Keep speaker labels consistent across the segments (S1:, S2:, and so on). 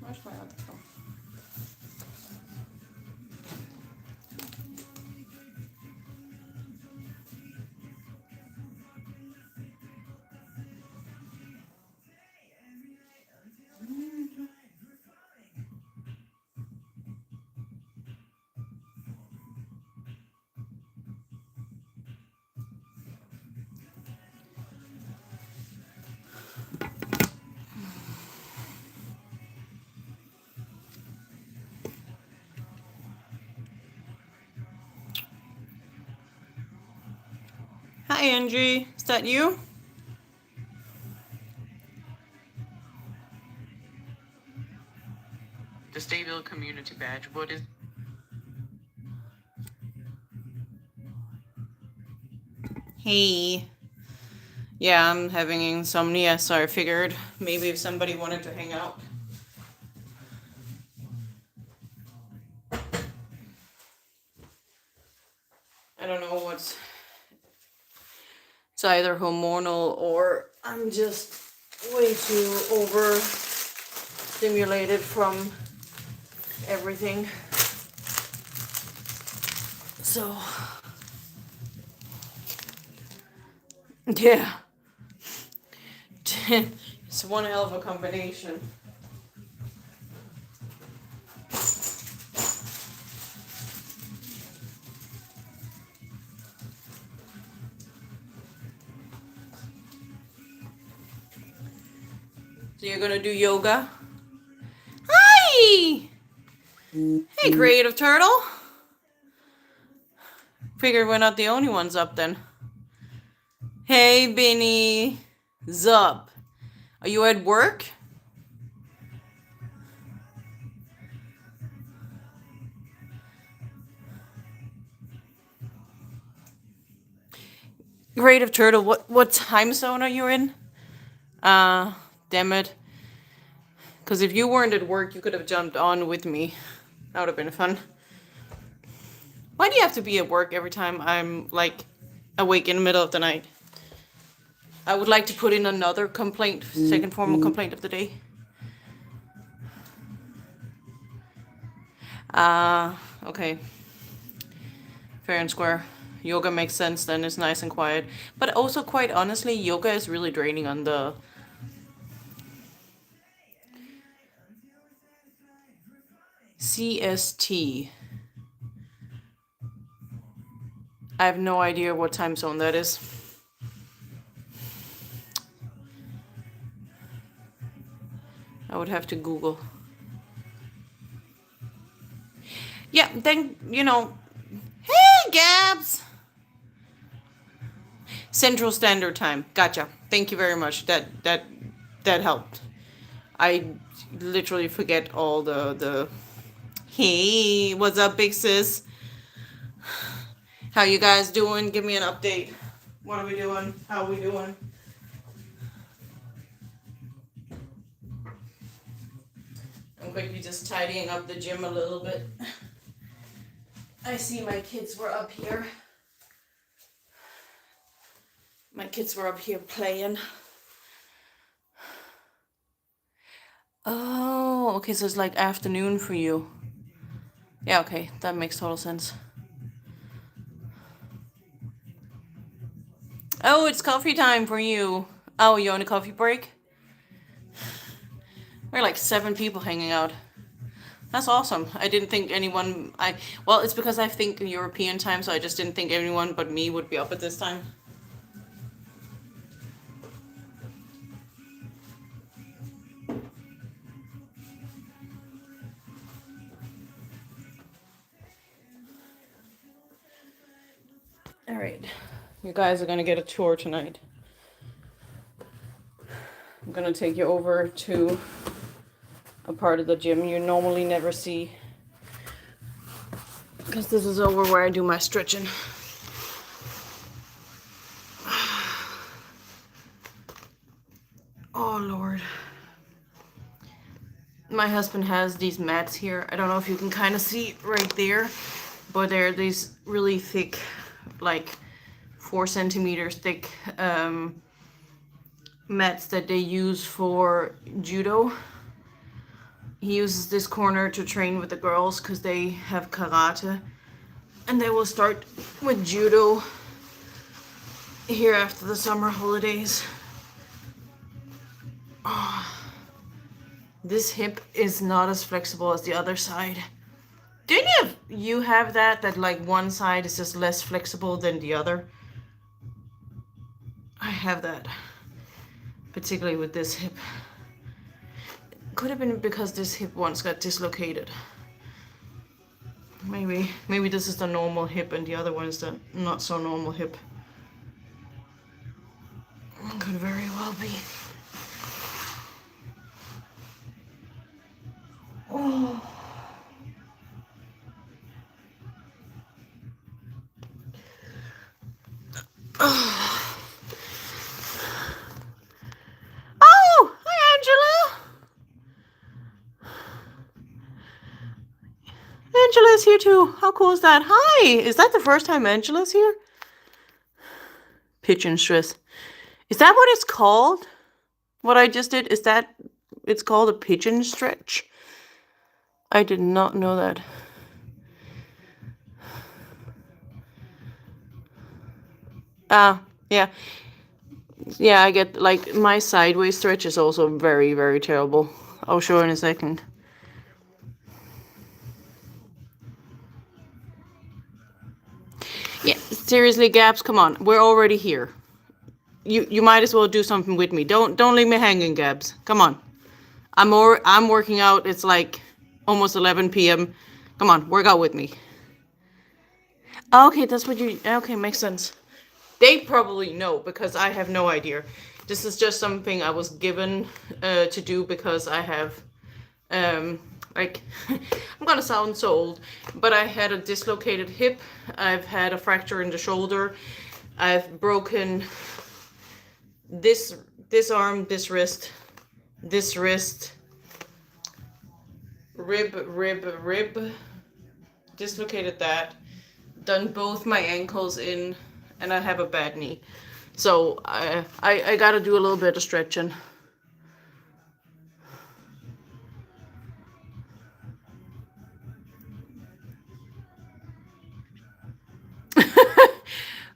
S1: Where's my other phone? Hi, Angie. Is that you?
S2: The StayVille Community badge. What is?
S1: Hey. Yeah, I'm having insomnia, so I figured maybe if somebody wanted to hang out. I don't know what's. It's either hormonal or I'm just way too overstimulated from everything. So, yeah. It's one hell of a combination. So you're gonna do yoga? Hi! Hey, Creative Turtle. Figured we're not the only ones up then. Hey, Benny. Zup. Are you at work? Creative Turtle, what time zone are you in? Damn it. Because if you weren't at work, you could have jumped on with me. That would have been fun. Why do you have to be at work every time I'm, like, awake in the middle of the night? I would like to put in another complaint, second formal complaint of the day. Okay. Fair and square. Yoga makes sense then, it's nice and quiet. But also, quite honestly, yoga is really draining on the... CST. I have no idea what time zone that is. I would have to Google. Yeah, then, you know... Hey, Gabs! Central Standard Time. Gotcha. Thank you very much. That helped. I literally forget all the... Hey, what's up, big sis? How you guys doing? Give me an update. What are we doing? How are we doing? I'm quickly just tidying up the gym a little bit. I see my kids were up here. My kids were up here playing. Oh, okay, so it's like afternoon for you. Yeah, okay, that makes total sense. Oh, it's coffee time for you. Oh, you on a coffee break? We're like 7 people hanging out. That's awesome. I didn't think anyone... Well, it's because I think in European time, so I just didn't think anyone but me would be up at this time. Alright. You guys are gonna get a tour tonight. I'm gonna take you over to a part of the gym you normally never see. Because this is over where I do my stretching. Oh, Lord. My husband has these mats here. I don't know if you can kind of see right there. But they're these really thick, like 4 centimeters thick mats that they use for judo. he uses this corner to train with the girls because they have karate. And they will start with judo here after the summer holidays. Oh, this hip is not as flexible as the other side. Didn't you have that like one side is just less flexible than the other? I have that, particularly with this hip. Could have been because this hip once got dislocated. Maybe this is the normal hip and the other one is the not so normal hip. Could very well be. Oh. Oh, hi Angela. Angela's here too. How cool is that? Hi, is that the first time Angela's here? Pigeon stress. Is that what it's called? What I just did, is that it's called a pigeon stretch? I did not know that. Yeah. Yeah, I get, like, my sideways stretch is also very, very terrible. I'll show in a second. Yeah, seriously, Gabs, come on. We're already here. You might as well do something with me. Don't leave me hanging, Gabs. Come on. I'm working out. It's like almost 11 p.m. Come on, work out with me. Okay, that's what you... Okay, makes sense. They probably know because I have no idea. This is just something I was given to do because I have... like, I'm gonna sound so old, but I had a dislocated hip. I've had a fracture in the shoulder. I've broken this arm, this wrist, rib, dislocated that, done both my ankles in, and I have a bad knee. So I gotta do a little bit of stretching.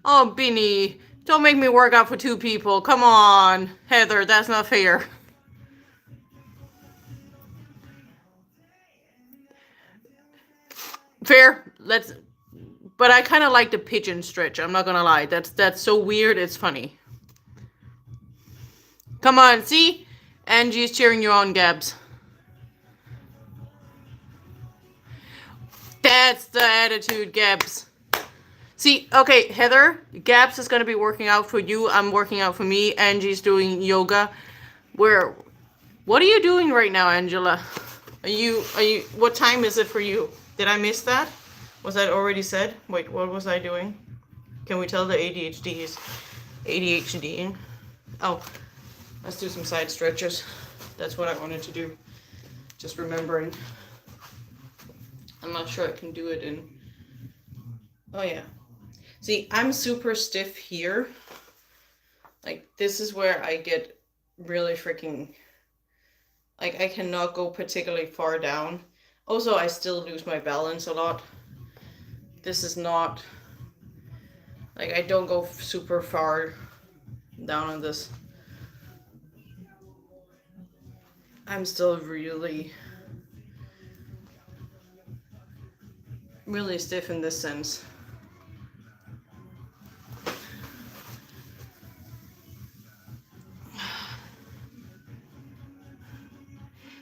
S1: Oh, Beanie, don't make me work out for two people. Come on, Heather, that's not fair. Fair, but I kind of like the pigeon stretch. I'm not gonna lie. That's so weird. It's funny. Come on, see? Angie's cheering you on, Gabs. That's the attitude, Gabs. See, okay, Heather, Gabs is gonna be working out for you. I'm working out for me. Angie's doing yoga. What are you doing right now, Angela? Are you, what time is it for you? Did I miss that? Was that already said? Wait, what was I doing? Can we tell the ADHD is ADHDing? Oh, let's do some side stretches. That's what I wanted to do. Just remembering. I'm not sure I can do it in... Oh, yeah. See, I'm super stiff here. Like, this is where I get really freaking... Like, I cannot go particularly far down. Also, I still lose my balance a lot. This is not... Like, I don't go super far down on this. I'm still really stiff in this sense.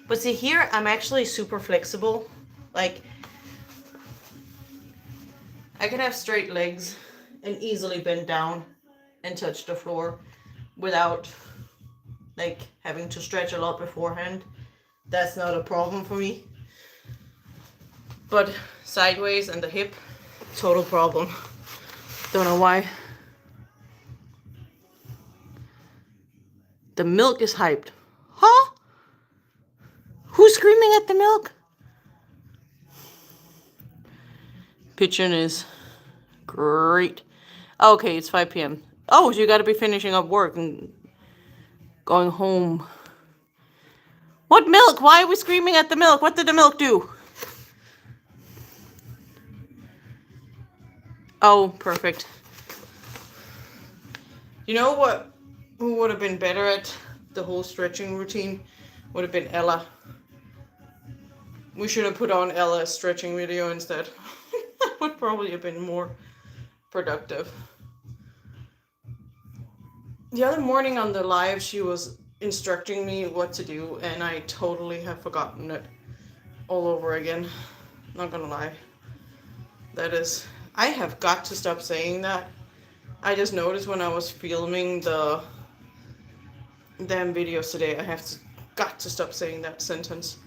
S1: But see here, I'm actually super flexible. Like, I can have straight legs and easily bend down and touch the floor without, like, having to stretch a lot beforehand. That's not a problem for me. But sideways and the hip, total problem. Don't know why. The milk is hyped. Huh? Who's screaming at the milk? Pigeon is great. Okay, it's 5 p.m. Oh, so you gotta be finishing up work and going home. What milk? Why are we screaming at the milk? What did the milk do? Oh, perfect. You know what? Who would have been better at the whole stretching routine? Would have been Ella. We should have put on Ella's stretching video instead. That would probably have been more productive. The other morning on the live, she was instructing me what to do, and I totally have forgotten it all over again. Not gonna lie. That is, I have got to stop saying that. I just noticed when I was filming the damn videos today, got to stop saying that sentence.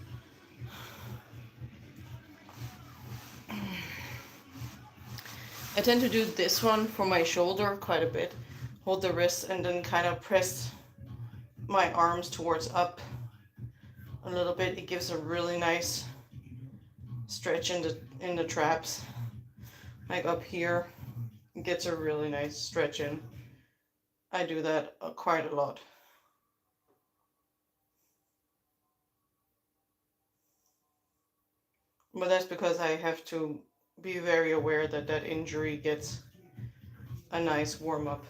S1: I tend to do this one for my shoulder quite a bit. Hold the wrist and then kind of press my arms towards up a little bit. It gives a really nice stretch in the traps. Like up here, it gets a really nice stretch in. I do that quite a lot. But that's because I have to be very aware that that injury gets a nice warm up.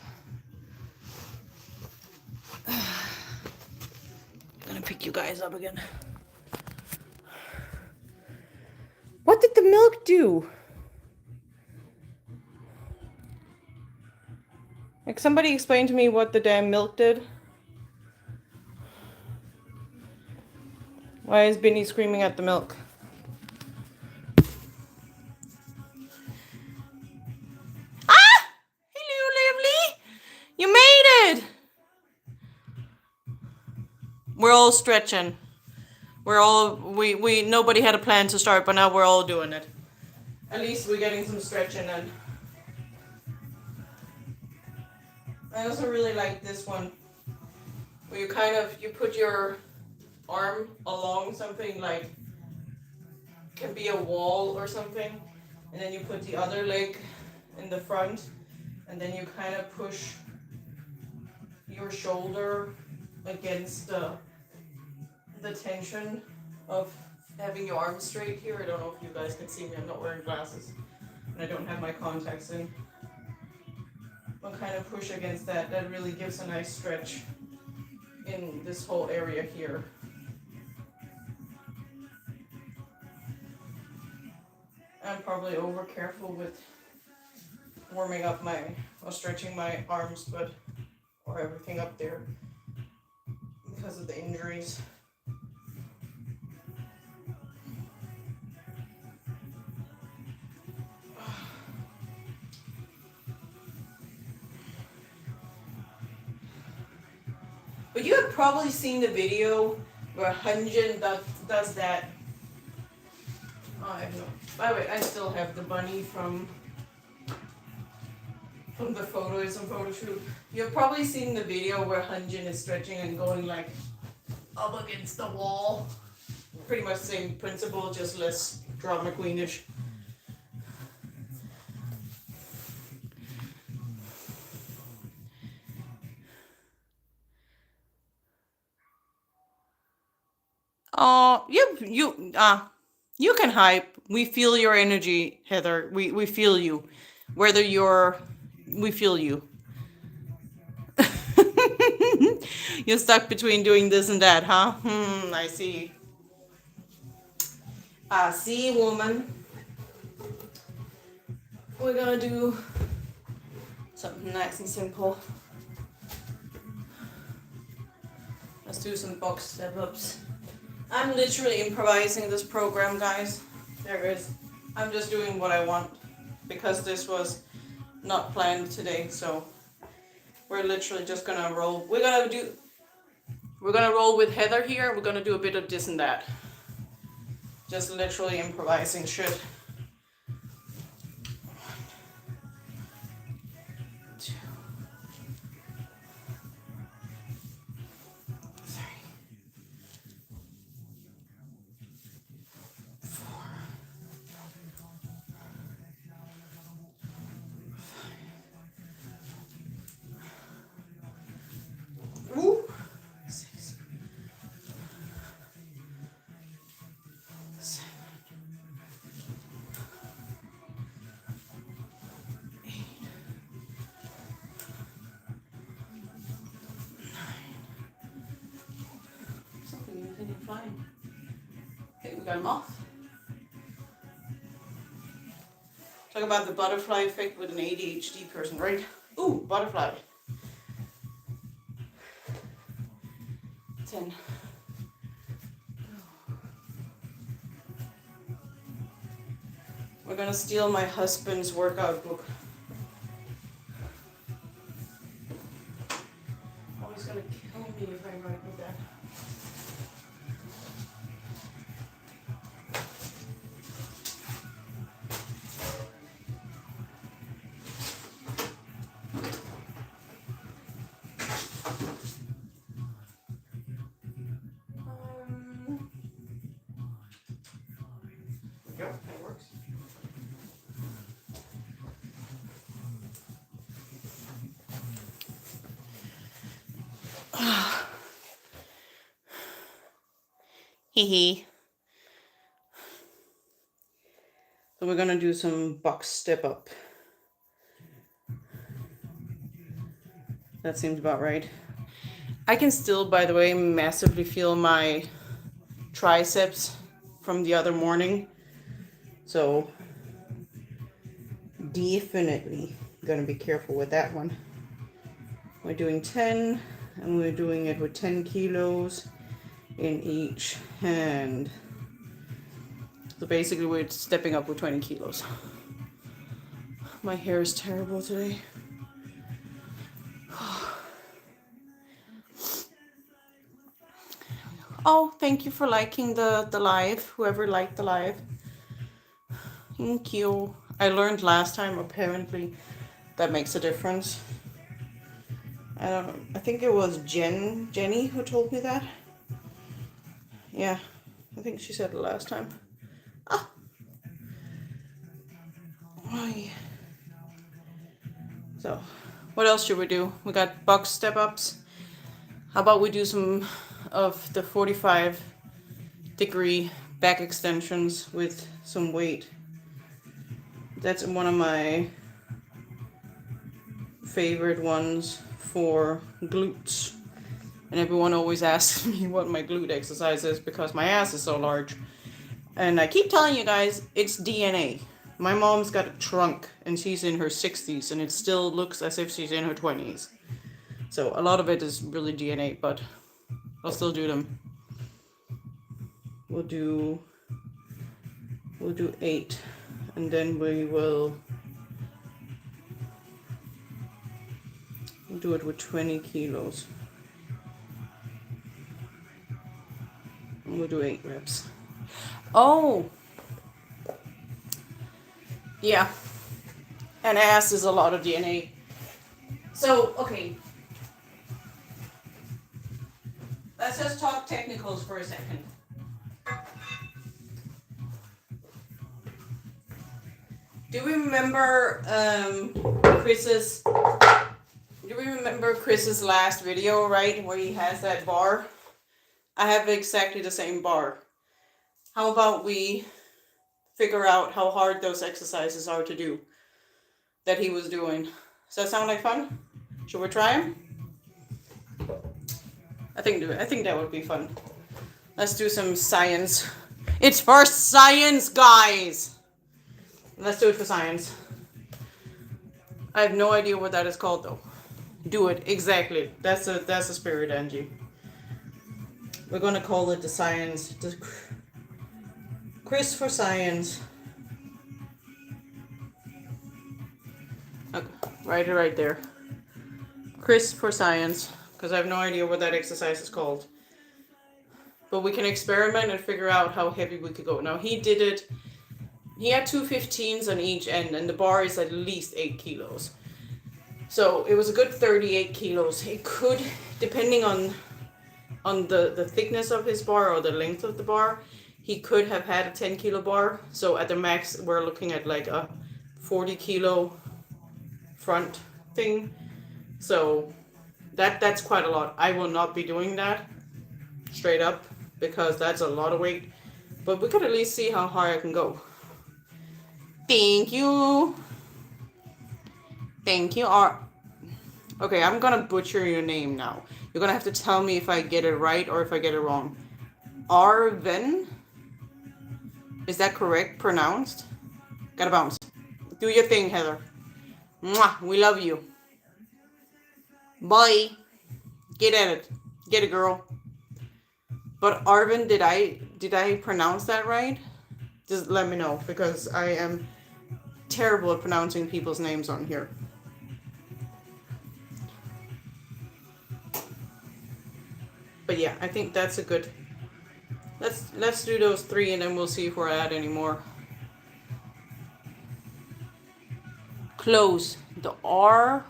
S1: Gonna pick you guys up again. What did the milk do? Like, somebody explain to me what the damn milk did. Why is Binny screaming at the milk? Ah! Hello, lovely! You made it! We're all stretching. Nobody had a plan to start, but now we're all doing it. At least we're getting some stretching in. I also really like this one, where you put your arm along something, like, can be a wall or something, and then you put the other leg in the front, and then you kind of push your shoulder against the tension of having your arms straight here. I don't know if you guys can see me, I'm not wearing glasses, and I don't have my contacts in. I'll kind of push against that. That really gives a nice stretch in this whole area here. I'm probably over careful with warming up or stretching my arms, or everything up there because of the injuries. But you have probably seen the video where Hunjin does that. Oh, I have no. By the way, I still have the bunny from the photos and photo shoot. You've probably seen the video where Hunjin is stretching and going like up against the wall. Pretty much the same principle, just less drama queenish. Oh, you can hype. We feel your energy, Heather. We feel you. We feel you. You're stuck between doing this and that, huh? I see. I see, woman. We're gonna do something nice and simple. Let's do some box step-ups. I'm literally improvising this program, guys. I'm just doing what I want because this was not planned today, so we're literally just gonna roll. We're gonna roll with Heather here. We're gonna do a bit of this and that. Just literally improvising shit. we got a moth. Talk about the butterfly effect with an ADHD person, right? Ooh, butterfly. 10. We're gonna steal my husband's workout book. Oh, he's gonna kill me if I write with that. Yep, that works. Hee hee. So we're gonna do some box step up. That seems about right. I can still, by the way, massively feel my triceps from the other morning. So definitely gonna be careful with that one. We're doing 10 and we're doing it with 10 kilos in each hand. So basically we're stepping up with 20 kilos. My hair is terrible today. Oh, thank you for liking the live, whoever liked the live. Thank you. I learned last time, apparently, that makes a difference. I think it was Jenny who told me that. Yeah, I think she said it last time. Ah. Oh, yeah. So, what else should we do? We got box step ups. How about we do some of the 45-degree back extensions with some weight? That's one of my favorite ones for glutes. And everyone always asks me what my glute exercise is because my ass is so large. And I keep telling you guys, it's DNA. My mom's got a trunk and she's in her 60s and it still looks as if she's in her 20s. So a lot of it is really DNA, but I'll still do them. We'll do 8 and then we will do it with 20 kilos. And we'll do 8 reps. Oh! Yeah. And ass is a lot of DNA. So, okay. Let's just talk technicals for a second. Do we remember Chris's last video, right? Where he has that bar? I have exactly the same bar. How about we figure out how hard those exercises are to do that he was doing? Does that sound like fun? Should we try them? I think that would be fun. Let's do some science. It's for science, guys! Let's do it for science. I have no idea what that is called though. Do it, exactly. That's the spirit, Angie. We're gonna call it the science. Chris for science. Okay, right there. Chris for science, because I have no idea what that exercise is called. But we can experiment and figure out how heavy we could go. Now he did it. He had 2 15s on each end, and the bar is at least 8 kilos. So it was a good 38 kilos. It could, depending on the thickness of his bar or the length of the bar, he could have had a 10 kilo bar. So at the max, we're looking at like a 40 kilo front thing. So that's quite a lot. I will not be doing that straight up because that's a lot of weight. But we could at least see how high I can go. Thank you. Thank you. Okay, I'm gonna butcher your name now. You're gonna have to tell me if I get it right or if I get it wrong. Arven? Is that correct pronounced? Gotta bounce. Do your thing, Heather. Mwah, we love you. Bye. Get at it. Get it, girl. But Arvin, did I pronounce that right? Just let me know, because I am terrible at pronouncing people's names on here. But yeah, I think that's a good. Let's do those 3 and then we'll see if we're at any more. Close. The R.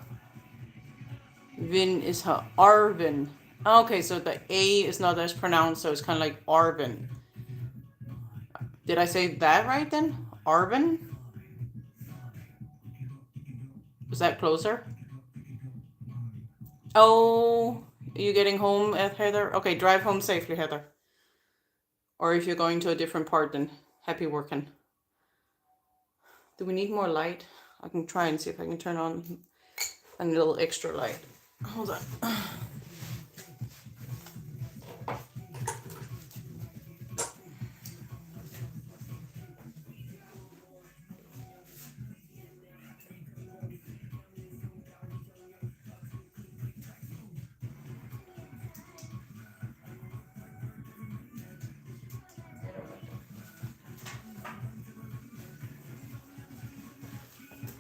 S1: Vin is her Arvin. Okay, so the A is not as pronounced, so it's kind of like Arvin. Did I say that right then? Arvin? Was that closer? Oh, are you getting home, Heather? Okay, drive home safely, Heather. Or if you're going to a different part, then happy working. Do we need more light? I can try and see if I can turn on a little extra light. Hold on.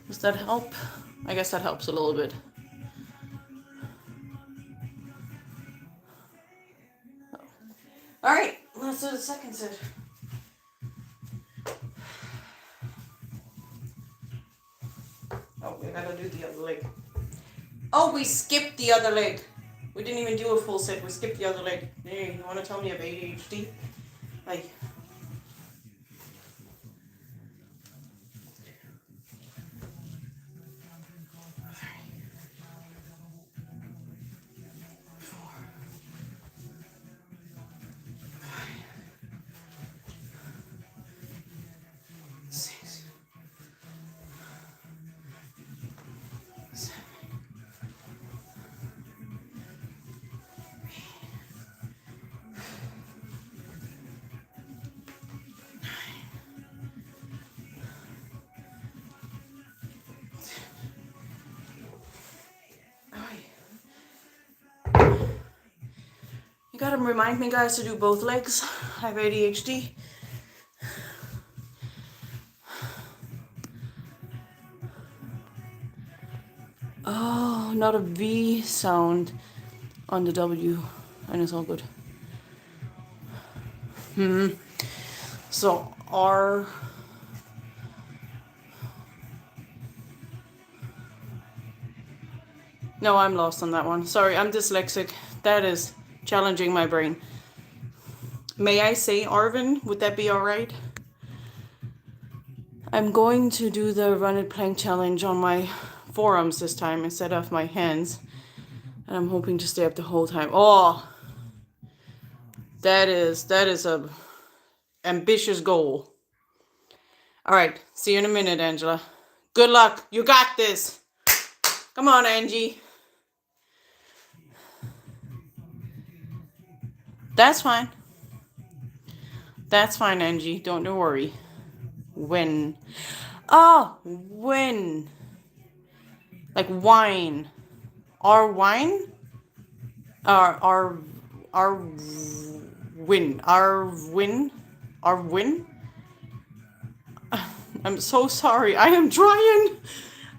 S1: Does that help? I guess that helps a little bit. All right, let's do the second set. Oh, we gotta do the other leg. Oh, we skipped the other leg. We didn't even do a full set. We skipped the other leg. Hey, you want to tell me about ADHD? Like. You gotta remind me, guys, to do both legs. I have ADHD. Oh, not a V sound on the W. And it's all good. So R. No, I'm lost on that one. Sorry, I'm dyslexic. That is challenging my brain. May I say Arvin? Would that be all right? I'm going to do the run it plank challenge on my forearms this time instead of my hands. And I'm hoping to stay up the whole time. Oh, that is a ambitious goal. All right, see you in a minute, Angela. Good luck. You got this. Come on, Angie. That's fine. That's fine, Angie. Don't worry. When. Oh, when. Like wine. Our wine? Our win. Our win. Our win. I'm so sorry. I am trying.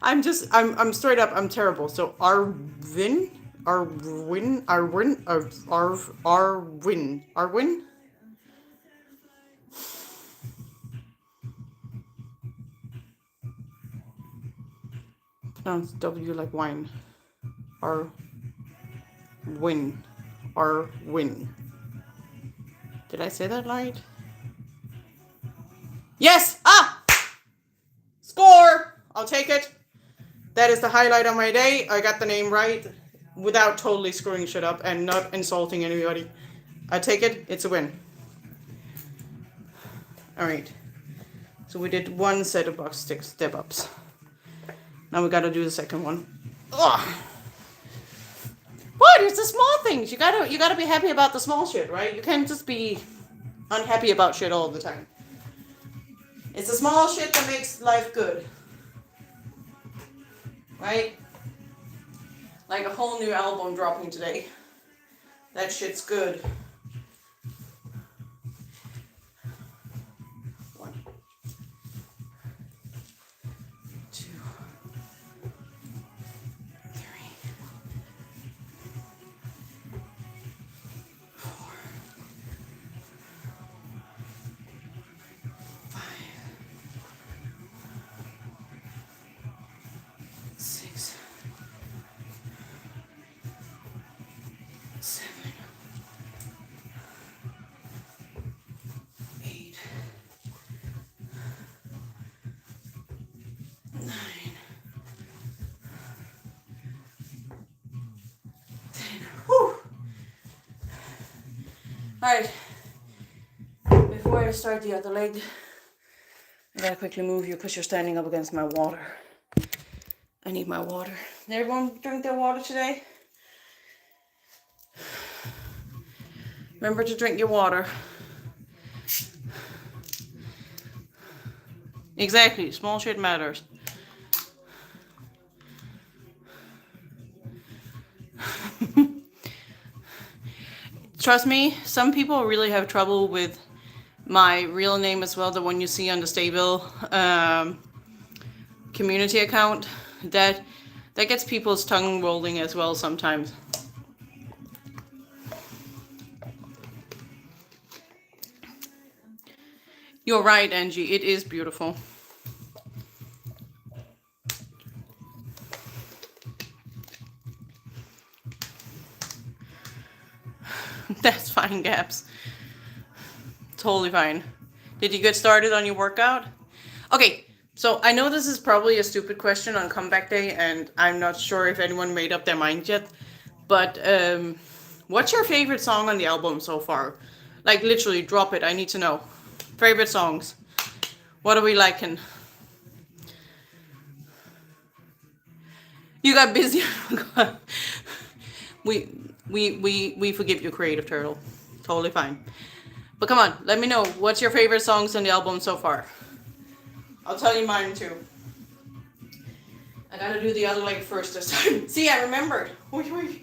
S1: I'm straight up. I'm terrible. So our win. Our win. Our win. Our win. Our win. Pronounce W like wine. Our win. Our win. Did I say that right? Yes! Ah! Score! I'll take it. That is the highlight of my day. I got the name right without totally screwing shit up and not insulting anybody. I take it. It's a win. All right. So we did one set of box stick step ups. Now we gotta do the second one. Ugh. What? It's the small things. You gotta be happy about the small shit, right? You can't just be unhappy about shit all the time. It's the small shit that makes life good. Right? Like a whole new album dropping today. That shit's good. 1, 2, 3, 4, 5, 6, 7, 8, 9, 10. Whew. Alright. Before I start the other leg, I gotta quickly move you because you're standing up against my water. I need my water. Did everyone drink their water today? Remember to drink your water. Exactly, small shit matters. Trust me, some people really have trouble with my real name as well, the one you see on the StayVille community account. That gets people's tongue rolling as well sometimes. You're right, Angie, it is beautiful. That's fine, Gaps. Totally fine. Did you get started on your workout? Okay, so I know this is probably a stupid question on comeback day, and I'm not sure if anyone made up their mind yet, but what's your favorite song on the album so far? Like, literally, drop it. I need to know. Favorite songs. What are we liking? You got busy. We forgive you, Creative Turtle. Totally fine. But come on, let me know. What's your favorite songs on the album so far? I'll tell you mine too. I gotta do the other leg first this time. See, I remembered. Wait.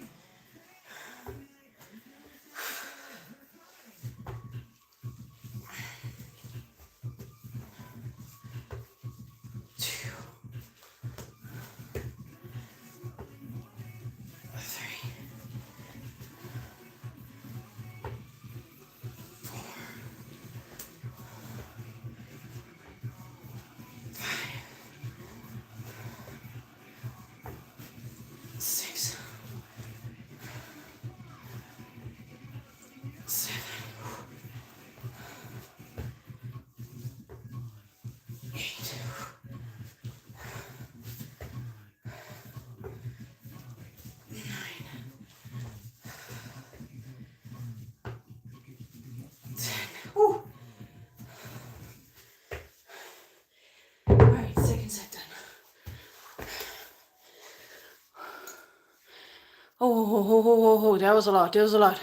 S1: Oh, that was a lot.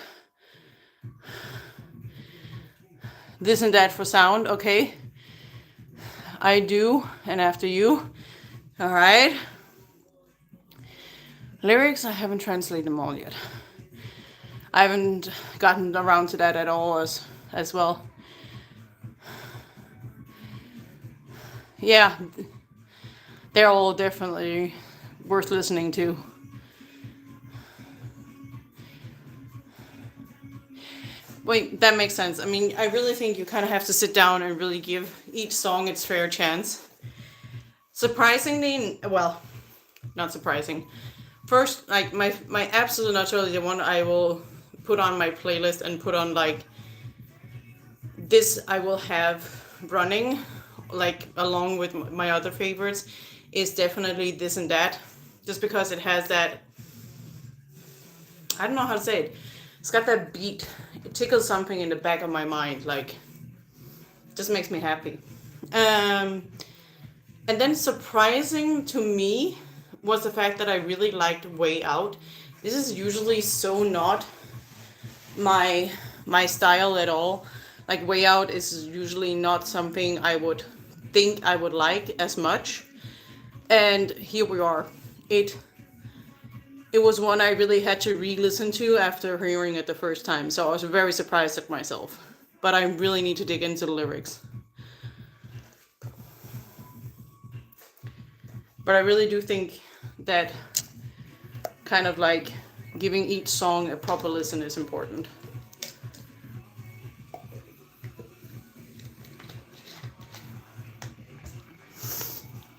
S1: This and that for sound, okay. I do, and after you. All right. Lyrics, I haven't translated them all yet. I haven't gotten around to that at all as well. Yeah, they're all definitely worth listening to. Wait, that makes sense. I mean, I really think you kind of have to sit down and really give each song its fair chance. Surprisingly, well, not surprising. First, like my absolute naturally the one I will put on my playlist and put on like this I will have running like along with my other favorites is definitely This and That, just because it has that, I don't know how to say it. It's got that beat. It tickles something in the back of my mind, like, just makes me happy. And then surprising to me was the fact that I really liked Way Out. This is usually so not my style at all. Like, Way Out is usually not something I would think I would like as much. And here we are. It was one I really had to re-listen to after hearing it the first time, so I was very surprised at myself. But I really need to dig into the lyrics. But I really do think that kind of like giving each song a proper listen is important.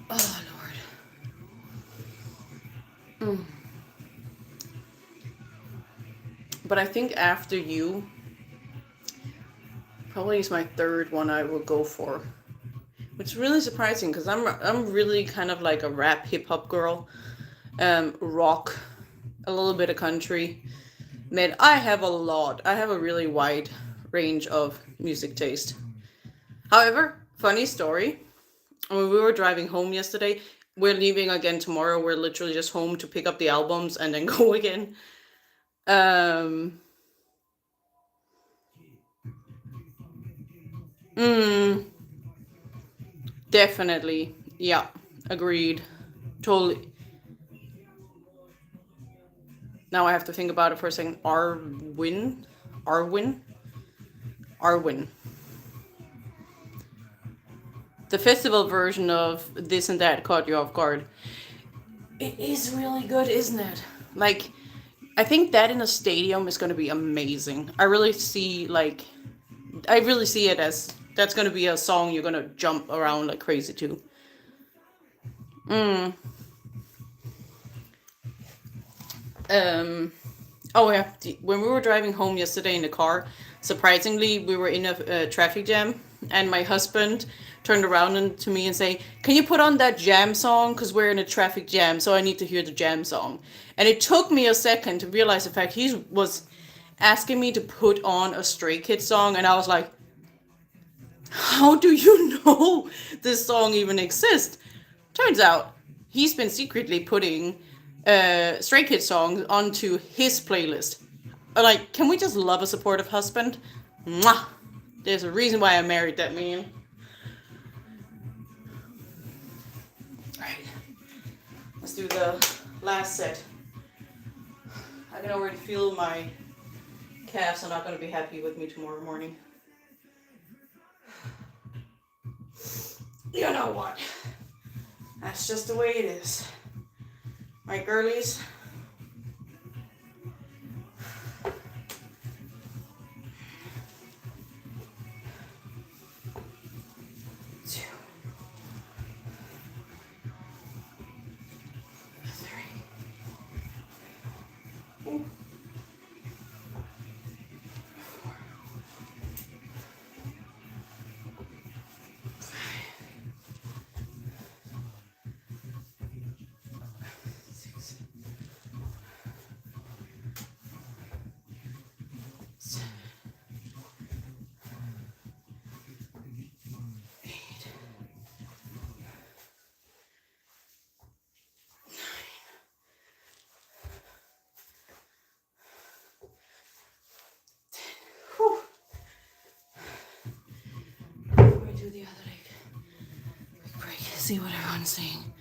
S1: Oh, Lord. But I think After You probably is my third one I will go for. Which is really surprising because I'm really kind of like a rap hip hop girl. Rock, a little bit of country. Man, I have a really wide range of music taste. However, funny story. When we were driving home yesterday, we're leaving again tomorrow. We're literally just home to pick up the albums and then go again. Definitely. Yeah, agreed. Totally. Now I have to think about it for a second. Arwin? Arwin. The festival version of This and That caught you off guard. It is really good, isn't it? Like, I think that in a stadium is going to be amazing. I really see it as that's going to be a song you're going to jump around like crazy to. Oh yeah, when we were driving home yesterday in the car, surprisingly we were in a traffic jam, and my husband turned around to me and say, "Can you put on that jam song? Because we're in a traffic jam, so I need to hear the jam song." And it took me a second to realize the fact he was asking me to put on a Stray Kids song, and I was like, "How do you know this song even exists?" Turns out he's been secretly putting Stray Kids songs onto his playlist. Like, can we just love a supportive husband? Mwah! There's a reason why I married that man. Alright. Let's do the last set. I can already feel my calves are not going to be happy with me tomorrow morning. You know what? That's just the way it is. Right, girlies? Do the other leg. Quick break. See what everyone's saying.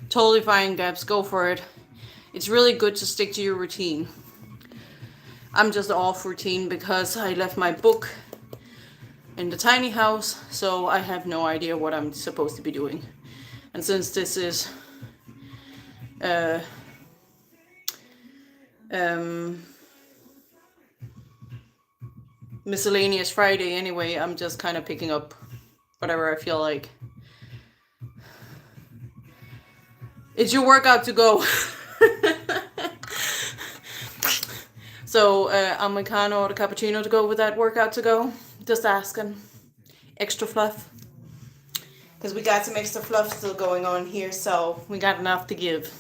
S1: Totally fine, Gabs. Go for it. It's really good to stick to your routine. I'm just off routine because I left my book in the tiny house, so I have no idea what I'm supposed to be doing. And since this is miscellaneous Friday anyway, I'm just kind of picking up whatever I feel like. It's your workout to go. So, Americano or the cappuccino to go with that workout to go? Just asking. Extra fluff. Because we got some extra fluff still going on here, so we got enough to give.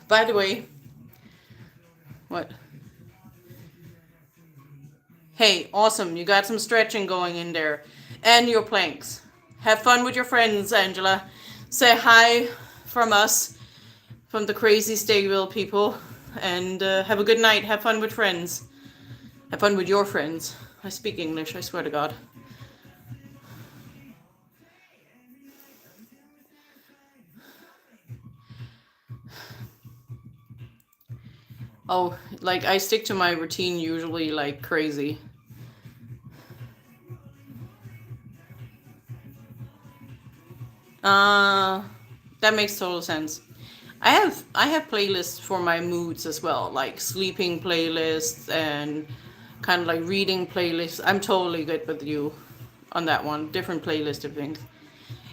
S1: By the way, what? Hey, awesome. You got some stretching going in there. And your planks. Have fun with your friends, Angela. Say hi from us. from the crazy StayVille people. And have a good night. Have fun with friends. Have fun with your friends. I speak English, I swear to God. Oh, like I stick to my routine usually like crazy. That makes total sense. I have playlists for my moods as well, like sleeping playlists and kind of like reading playlists. I'm totally good with you on that one. Different playlist of things.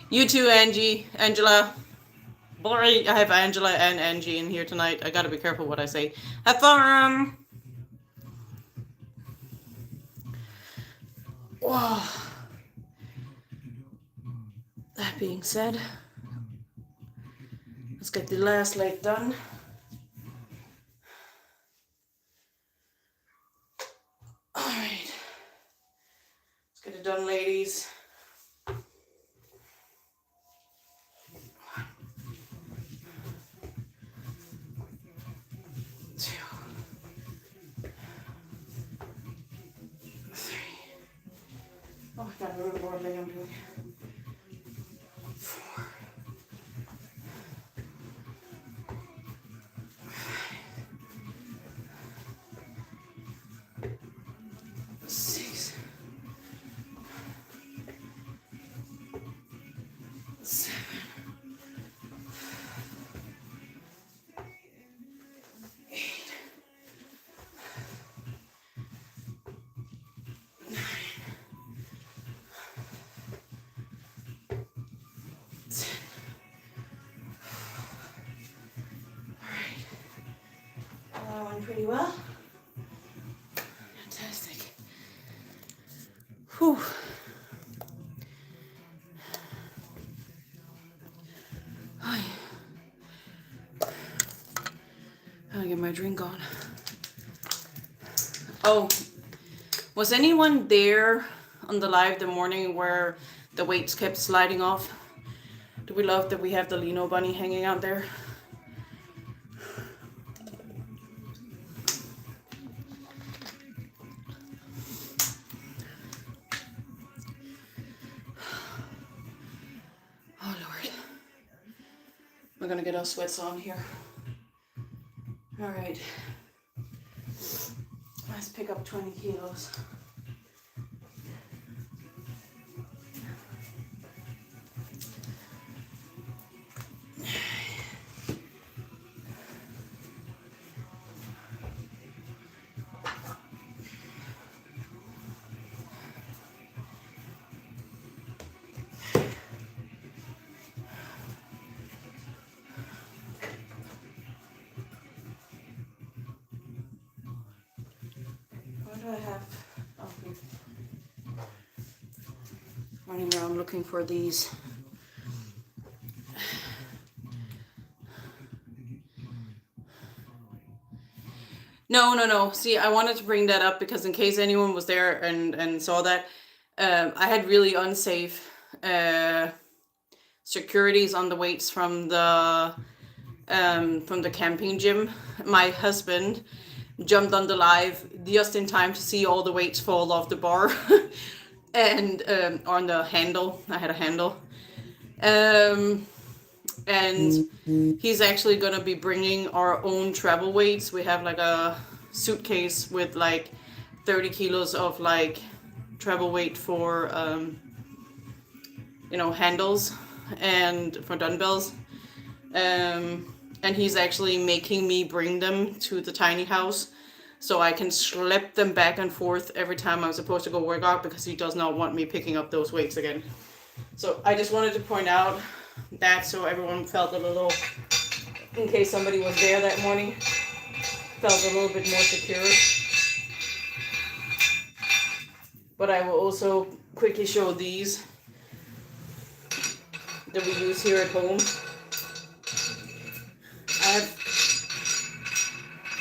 S1: You too, Angela. Boy, I have Angela and Angie in here tonight. I gotta be careful what I say. Have fun! Whoa. That being said, let's get the last leg done. Alright. Let's get it done, ladies. Oh, I got a little more leg I'm doing. 4. 6. 7. 8. 9. 10. Alright. That went pretty well. Fantastic. Whew. I'll get my drink on. Oh, was anyone there on the live the morning where the weights kept sliding off? Do we love that we have the Lino bunny hanging out there? Oh Lord. We're gonna get our sweats on here. All right. Let's pick up 20 kilos. What do I have? Oh, here. Running around looking for these. No. See, I wanted to bring that up because in case anyone was there and saw that, I had really unsafe securities on the weights from the camping gym. My husband jumped on the live just in time to see all the weights fall off the bar and on the handle. I had a handle. And he's actually going to be bringing our own travel weights. We have like a suitcase with like 30 kilos of like travel weight for handles and for dumbbells. And he's actually making me bring them to the tiny house so I can schlep them back and forth every time I'm supposed to go work out because he does not want me picking up those weights again. So I just wanted to point out that so everyone felt a little, in case somebody was there that morning, felt a little bit more secure. But I will also quickly show these that we use here at home.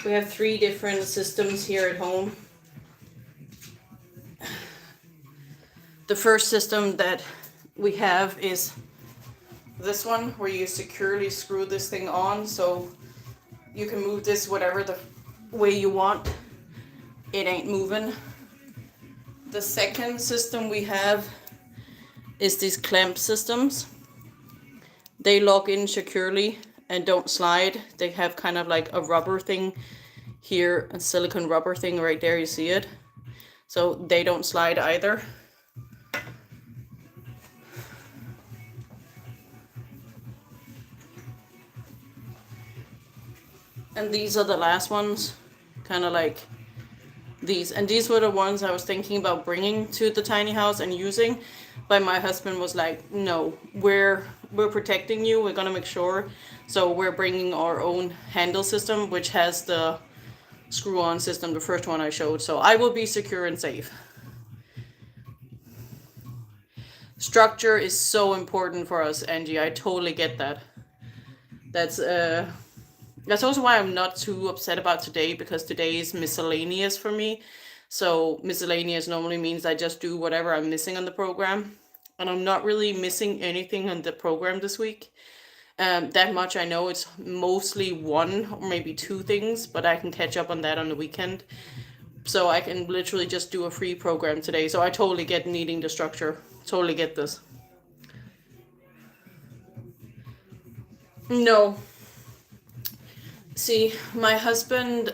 S1: We have 3 different systems here at home. The first system that we have is this one where you securely screw this thing on, so you can move this whatever the way you want. It ain't moving. The second system we have is these clamp systems. They lock in securely and don't slide. They have kind of like a rubber thing here, a silicone rubber thing right there, you see it? So they don't slide either. And these are the last ones, kind of like these. And these were the ones I was thinking about bringing to the tiny house and using, but my husband was like, no, we're protecting you, we're gonna make sure. So we're bringing our own handle system, which has the screw-on system, the first one I showed. So I will be secure and safe. Structure is so important for us, Angie. I totally get that. That's also why I'm not too upset about today, because today is miscellaneous for me. So miscellaneous normally means I just do whatever I'm missing on the program. And I'm not really missing anything on the program this week. That much I know. It's mostly one or maybe two things, but I can catch up on that on the weekend. So I can literally just do a free program today. So I totally get needing the structure. Totally get this. No. See, my husband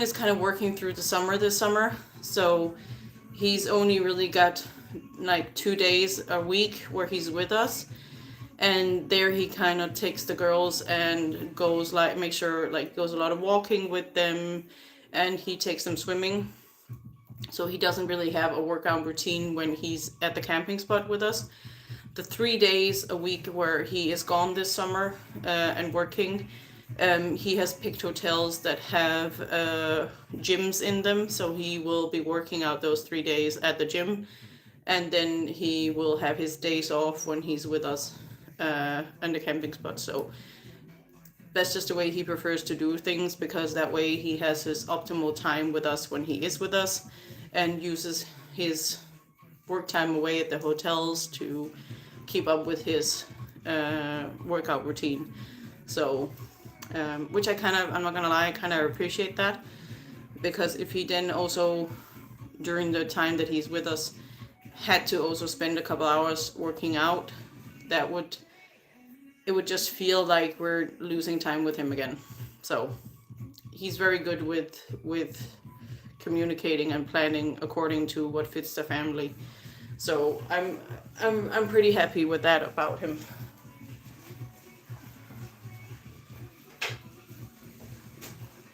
S1: is kind of working through the summer this summer. So he's only really got like 2 days a week where he's with us. And there he kind of takes the girls and goes like, make sure like goes a lot of walking with them, and he takes them swimming. So he doesn't really have a workout routine when he's at the camping spot with us. The 3 days a week where he is gone this summer and working, he has picked hotels that have gyms in them. So he will be working out those 3 days at the gym. And then he will have his days off when he's with us on the camping spot. So that's just the way he prefers to do things, because that way he has his optimal time with us when he is with us, and uses his work time away at the hotels to keep up with his workout routine. So, which I'm not gonna lie, I kind of appreciate that, because if he then also, during the time that he's with us, had to also spend a couple hours working out, it would just feel like we're losing time with him again. So he's very good with communicating and planning according to what fits the family. So I'm pretty happy with that about him.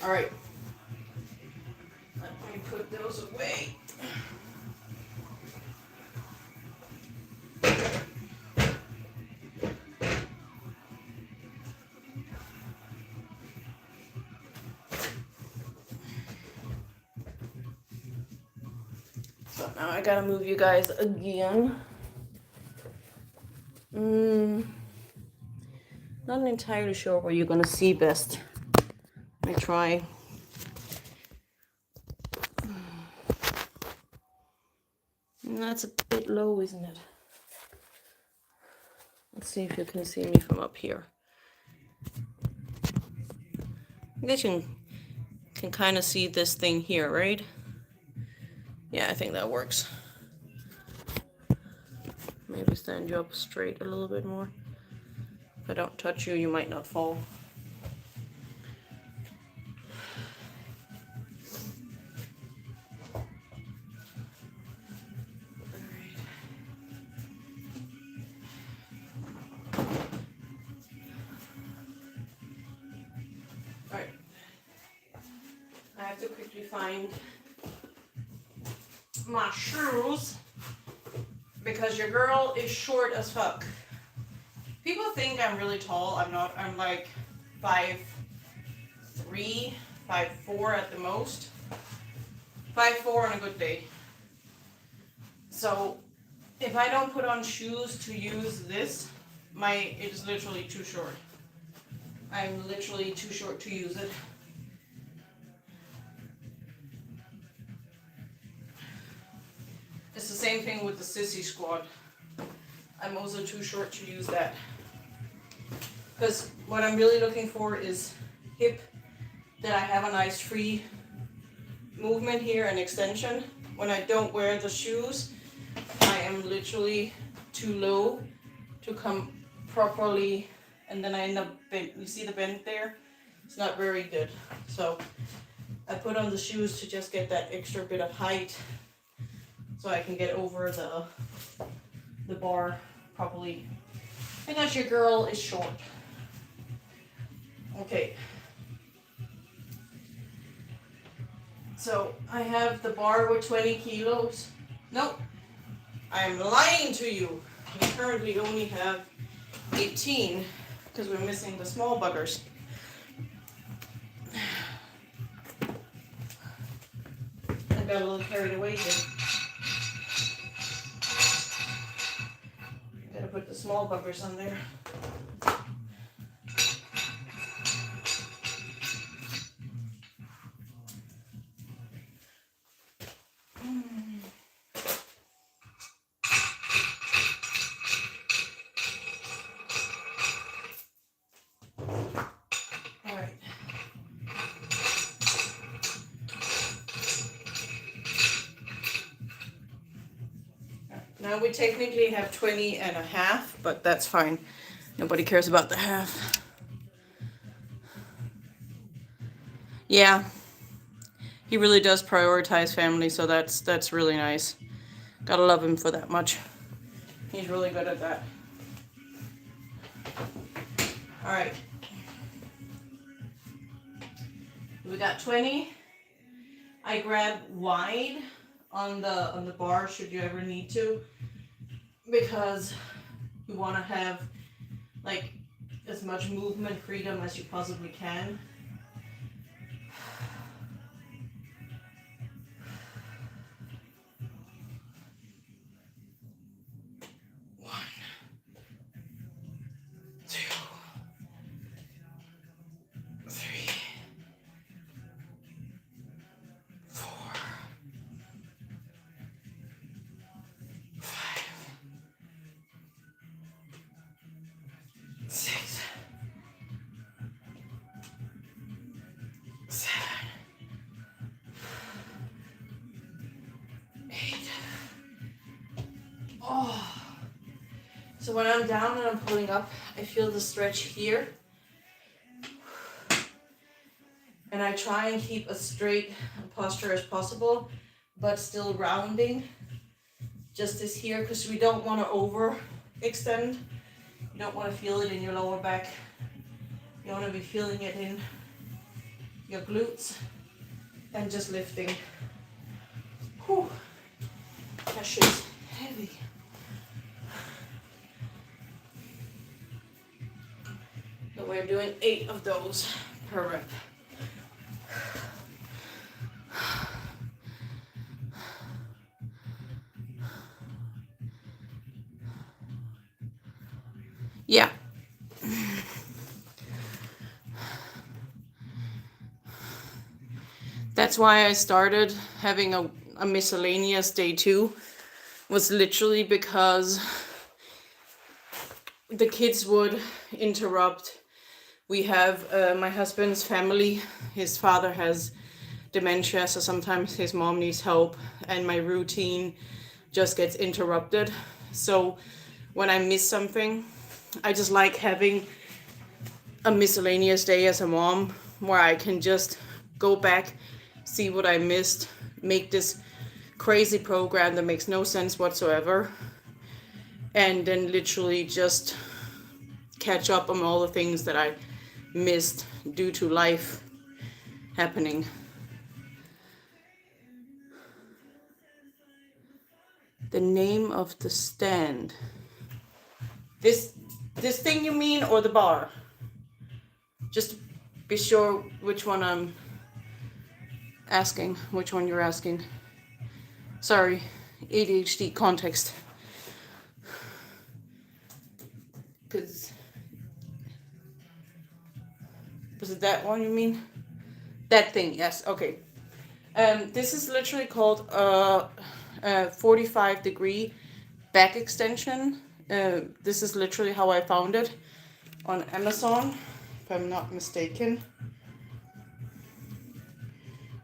S1: All right, let me put those away. So now I gotta move you guys again. Not entirely sure where you're gonna see best. Let me try. That's a bit low, isn't it? Let's see if you can see me from up here. I guess you can kind of see this thing here, right? Yeah, I think that works. Maybe stand you up straight a little bit more. If I don't touch you, you might not fall. Alright. I have to quickly find my shoes, because your girl is short as fuck. People think I'm really tall. I'm not. I'm like 5'3", 5'4" at the most. 5'4" on a good day. So if I don't put on shoes to use this, it is literally too short. I'm literally too short to use it. It's the same thing with the sissy squat. I'm also too short to use that. Because what I'm really looking for is hip, that I have a nice free movement here and extension. When I don't wear the shoes, I am literally too low to come properly, and then I end up bent. You see the bend there? It's not very good. So I put on the shoes to just get that extra bit of height so I can get over the bar properly. Because your girl is short. Okay. So I have the bar with 20 kilos. Nope. I'm lying to you. We currently only have 18 because we're missing the small buggers. I got a little carried away here. Gotta put the small buggers on there. Alright. Now we technically have 20 and a half, but that's fine. Nobody cares about the half. Yeah. He really does prioritize family, so that's really nice. Gotta love him for that much. He's really good at that. Alright. We got 20. I grab wide on the bar should you ever need to, because you want to have like as much movement freedom as you possibly can. So when I'm down and I'm pulling up, I feel the stretch here. And I try and keep as straight posture as possible, but still rounding. Just as here, because we don't want to overextend. You don't want to feel it in your lower back. You want to be feeling it in your glutes and just lifting. Whew. That shit's heavy. So we're doing 8 of those per rep. Yeah. That's why I started having a miscellaneous day 2, was literally because the kids would interrupt. We have my husband's family. His father has dementia, so sometimes his mom needs help, and my routine just gets interrupted. So when I miss something, I just like having a miscellaneous day as a mom where I can just go back, see what I missed, make this crazy program that makes no sense whatsoever, and then literally just catch up on all the things that I missed due to life happening. The name of the stand. This thing you mean, or the bar? Just be sure which one I'm asking, which one you're asking. Sorry, ADHD context. Because, was it that one you mean? That thing, yes, okay. This is literally called a 45-degree back extension. This is literally how I found it on Amazon, if I'm not mistaken.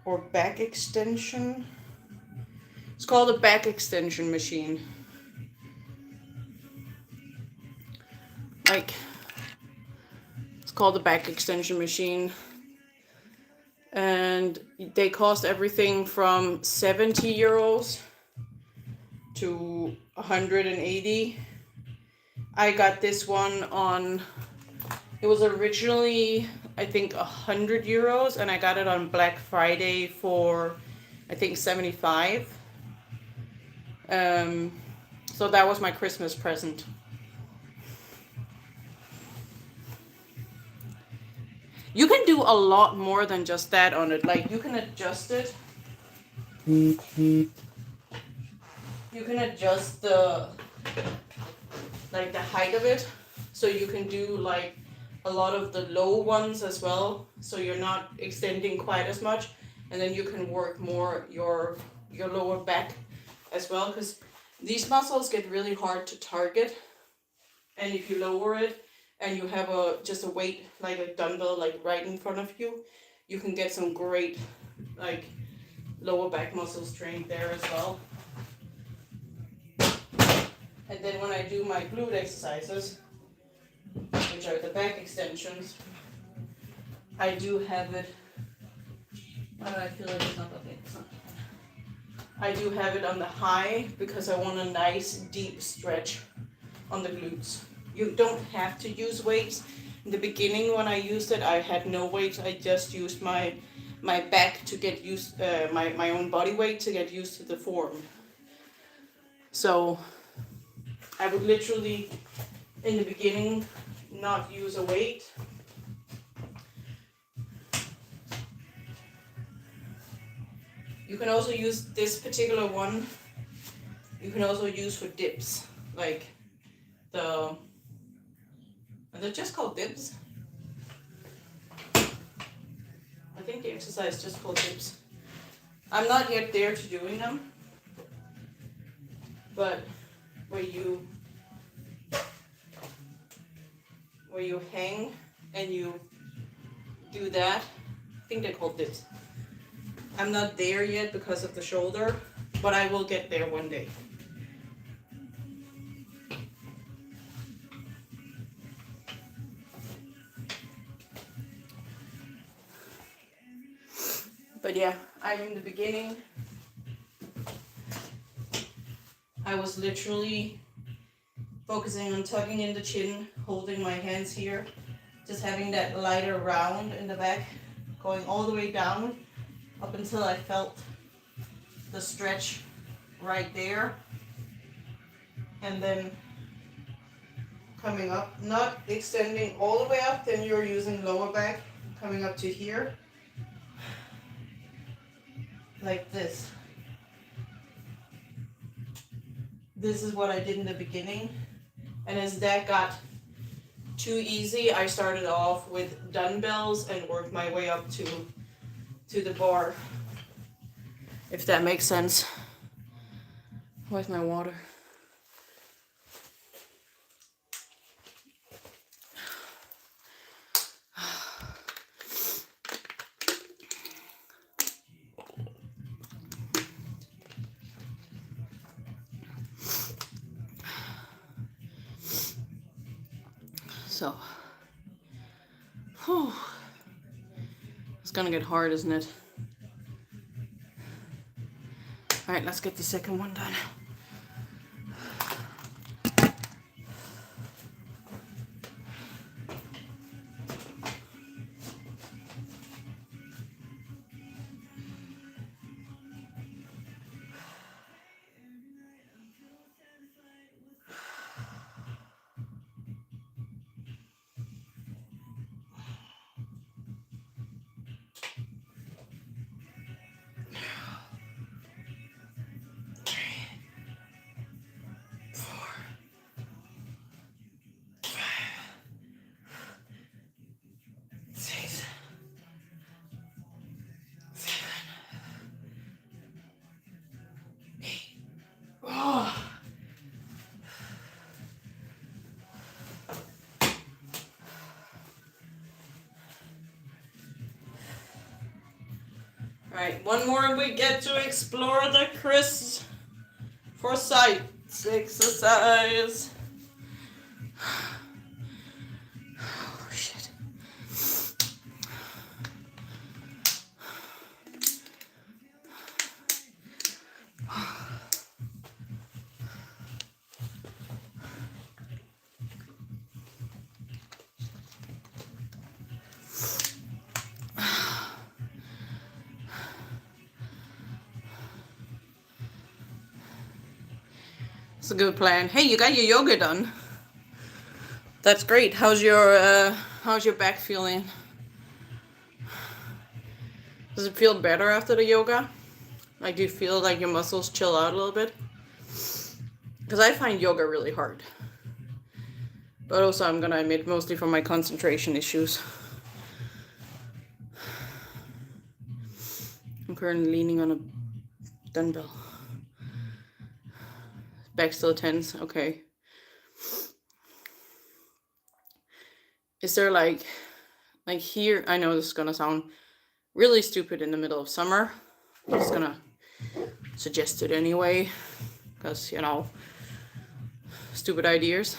S1: Or back extension. It's called a back extension machine. Like, it's called a back extension machine. And they cost everything from 70 euros to 180. I got this one on, it was originally, I think, 100 euros, and I got it on Black Friday for, I think, 75. So that was my Christmas present. You can do a lot more than just that on it. Like, you can adjust it. You can adjust the height of it. So you can do like a lot of the low ones as well. So you're not extending quite as much. And then you can work more your lower back as well. Because these muscles get really hard to target. And if you lower it, and you have just a weight like a dumbbell like right in front of you, you can get some great like lower back muscles trained there as well. And then when I do my glute exercises, which are the back extensions, I do have it. Why do I feel like it's not that big? I do have it on the high because I want a nice deep stretch on the glutes. You don't have to use weights. In the beginning when I used it, I had no weights. I just used my back to get used, my own body weight to get used to the form. So I would literally, in the beginning, not use a weight. You can also use this particular one. You can also use for dips, like they're just called dips. I think the exercise is just called dips. I'm not yet there to doing them, but where you hang and you do that, I think they're called dips. I'm not there yet because of the shoulder, but I will get there one day. But yeah, I'm in the beginning. I was literally focusing on tucking in the chin, holding my hands here, just having that lighter round in the back, going all the way down up until I felt the stretch right there. And then coming up, not extending all the way up, then you're using lower back, coming up to here. Like this. This is what I did in the beginning. And as that got too easy, I started off with dumbbells and worked my way up to the bar. If that makes sense. Where's my water? So, whew. It's gonna get hard, isn't it? All right, let's get the second one done. Alright, one more and we get to explore the Chris for sights exercise. Oh, shit. It's a good plan. Hey, you got your yoga done. That's great. How's your back feeling? Does it feel better after the yoga? Like, do you feel like your muscles chill out a little bit? Because I find yoga really hard. But also, I'm gonna admit, mostly from my concentration issues. I'm currently leaning on a dumbbell. Back still tense. Okay. Is there like here, I know this is gonna sound really stupid in the middle of summer. I'm just gonna suggest it anyway, because, you know, stupid ideas.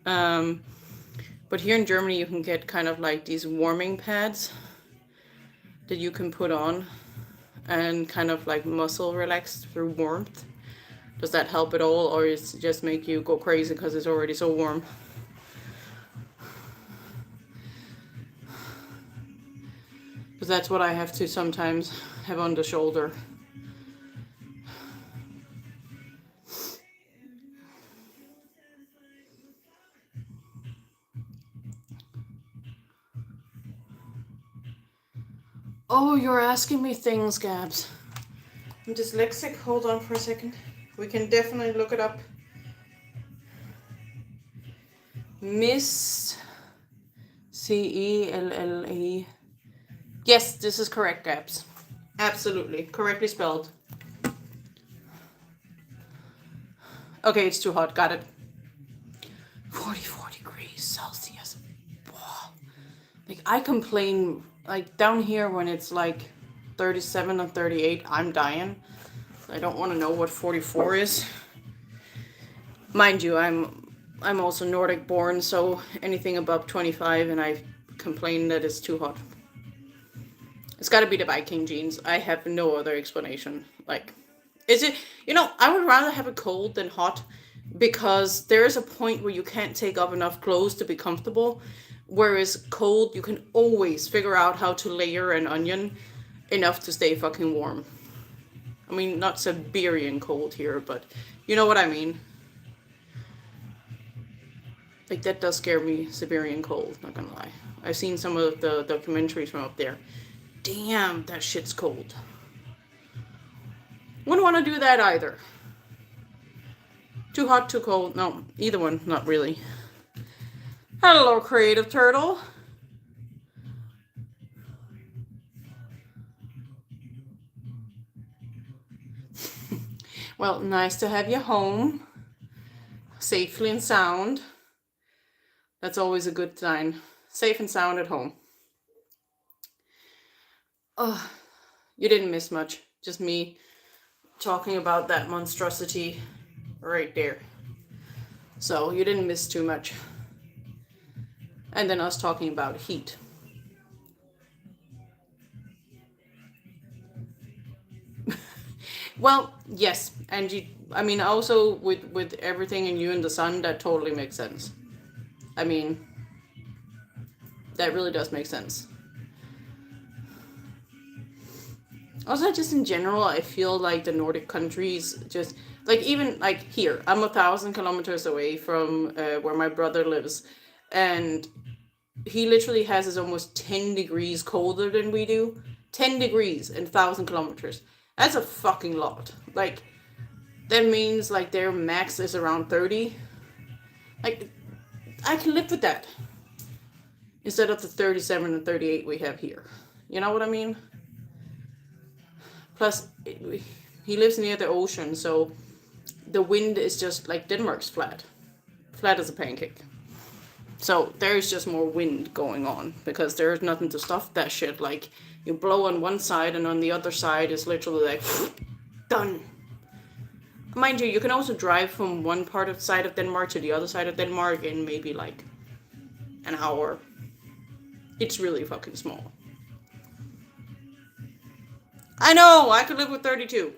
S1: But here in Germany, you can get kind of like these warming pads that you can put on and kind of like muscle relax through warmth. Does that help at all, or does it just make you go crazy because it's already so warm? Because that's what I have to sometimes have on the shoulder. Oh, you're asking me things, Gabs. I'm dyslexic. Hold on for a second. We can definitely look it up. Miss Cella. Yes, this is correct, Gabs. Absolutely. Correctly spelled. Okay, it's too hot. Got it. 44 degrees Celsius. Wow. Like, I complain, like, down here when it's like 37 or 38, I'm dying. I don't want to know what 44 is. Mind you, I'm also Nordic born, so anything above 25 and I complain that it's too hot. It's got to be the Viking genes. I have no other explanation. Like, is it, you know, I would rather have it cold than hot, because there is a point where you can't take off enough clothes to be comfortable, whereas cold, you can always figure out how to layer an onion enough to stay fucking warm. I mean, not Siberian cold here, but you know what I mean. Like, that does scare me, Siberian cold, not gonna lie. I've seen some of the documentaries from up there. Damn, that shit's cold. Wouldn't want to do that either. Too hot, too cold. No, either one, not really. Hello, Creative Turtle. Well, nice to have you home, safely and sound. That's always a good sign. Safe and sound at home. Oh, you didn't miss much. Just me talking about that monstrosity right there. So you didn't miss too much. And then us talking about heat. Well, yes, and I mean, also with everything in you and the sun, that totally makes sense. I mean, that really does make sense. Also, just in general, I feel like the Nordic countries just, like, even like here, I'm 1,000 kilometers away from where my brother lives, and he literally has is almost 10 degrees colder than we do. 10 degrees and 1,000 kilometers. That's a fucking lot. Like, that means like their max is around 30. Like, I can live with that instead of the 37 and 38 we have here. You know what I mean? Plus, he lives near the ocean, so the wind is just like Denmark's flat. Flat as a pancake. So there's just more wind going on because there's nothing to stop that shit. Like, you blow on one side and on the other side is literally like done. Mind you, you can also drive from one part of the side of Denmark to the other side of Denmark in maybe like an hour. It's really fucking small. I know, I could live with 32.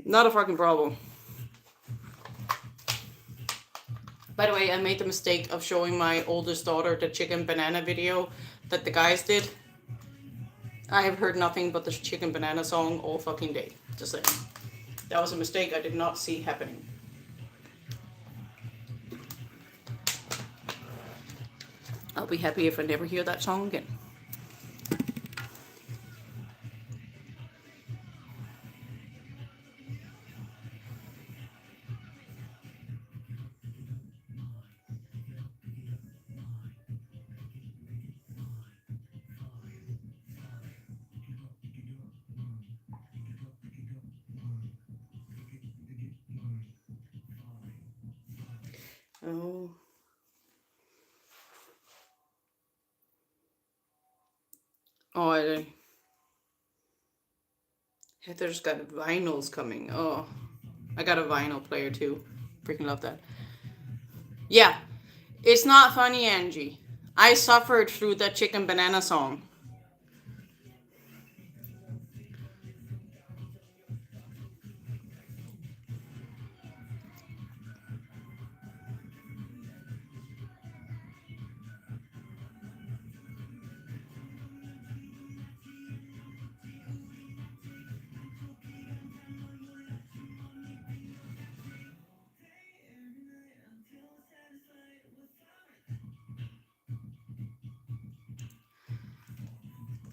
S1: Not a fucking problem. By the way, I made the mistake of showing my oldest daughter the chicken banana video that the guys did. I have heard nothing but the chicken banana song all fucking day. Just saying. That was a mistake I did not see happening. I'll be happy if I never hear that song again. Oh. Oh, Heather's got vinyls coming. Oh. I got a vinyl player too. Freaking love that. Yeah. It's not funny, Angie. I suffered through that chicken banana song.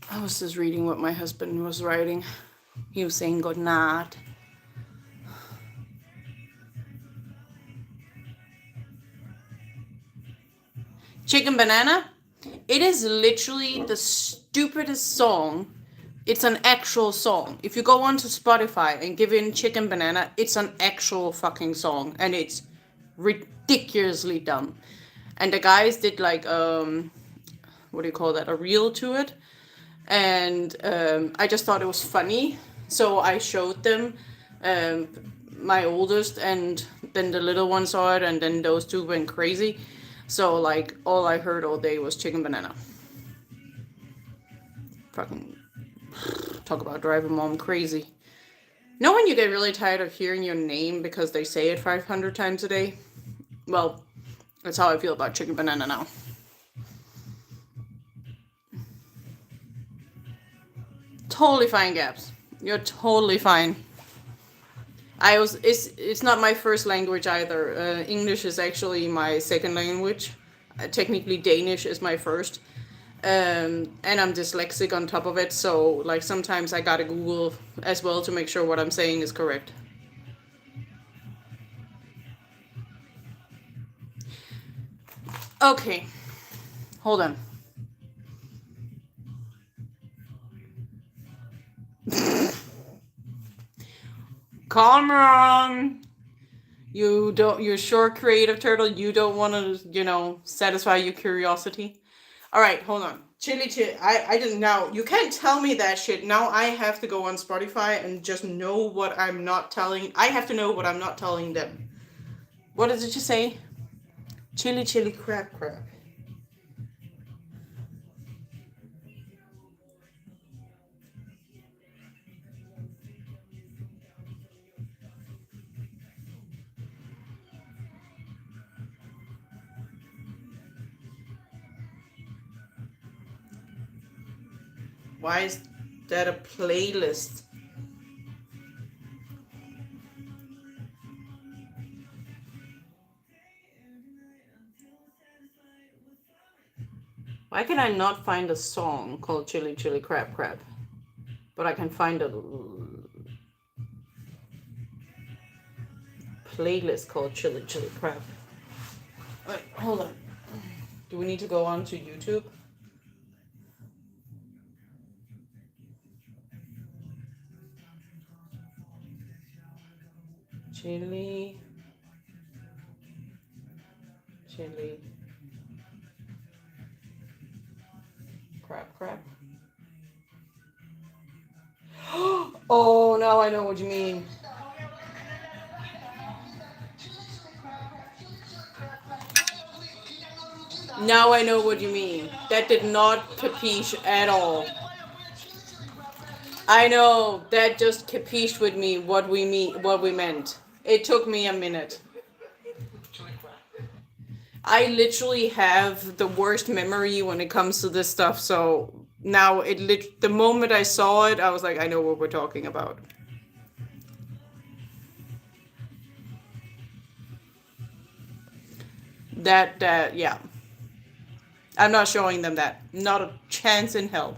S1: I was just reading what my husband was writing. He was saying good night. Chicken Banana? It is literally the stupidest song. It's an actual song. If you go onto Spotify and give in Chicken Banana, it's an actual fucking song. And it's ridiculously dumb. And the guys did like, what do you call that? A reel to it. And I just thought it was funny. So I showed them my oldest, and then the little one saw it, and then those two went crazy. So like all I heard all day was Chicken Banana. Fucking talk about driving mom crazy. Know when you get really tired of hearing your name because they say it 500 times a day? Well, that's how I feel about Chicken Banana now. Totally fine, Gabs. You're totally fine. It's not my first language either. English is actually my second language. Technically Danish is my first. And I'm dyslexic on top of it, so like sometimes I gotta Google as well to make sure what I'm saying is correct. Okay, hold on. Cameron, you're sure, creative turtle, you don't want to, satisfy your curiosity. All right, hold on. Chili. I didn't know. You can't tell me that shit. Now I have to go on Spotify and just know what I'm not telling. I have to know what I'm not telling them. What did you say? Chili crab. Why is that a playlist? Why can I not find a song called Chili Crab? But I can find a playlist called Chili Crab. Wait, hold on. Do we need to go on to YouTube? Chili Chili. Crap. Oh, now I know what you mean. Now I know what you mean. That did not capiche at all. I know that just capished with me what we meant. It took me a minute. I literally have the worst memory when it comes to this stuff, so now the moment I saw it, I was like, I know what we're talking about. That yeah. I'm not showing them that. Not a chance in hell.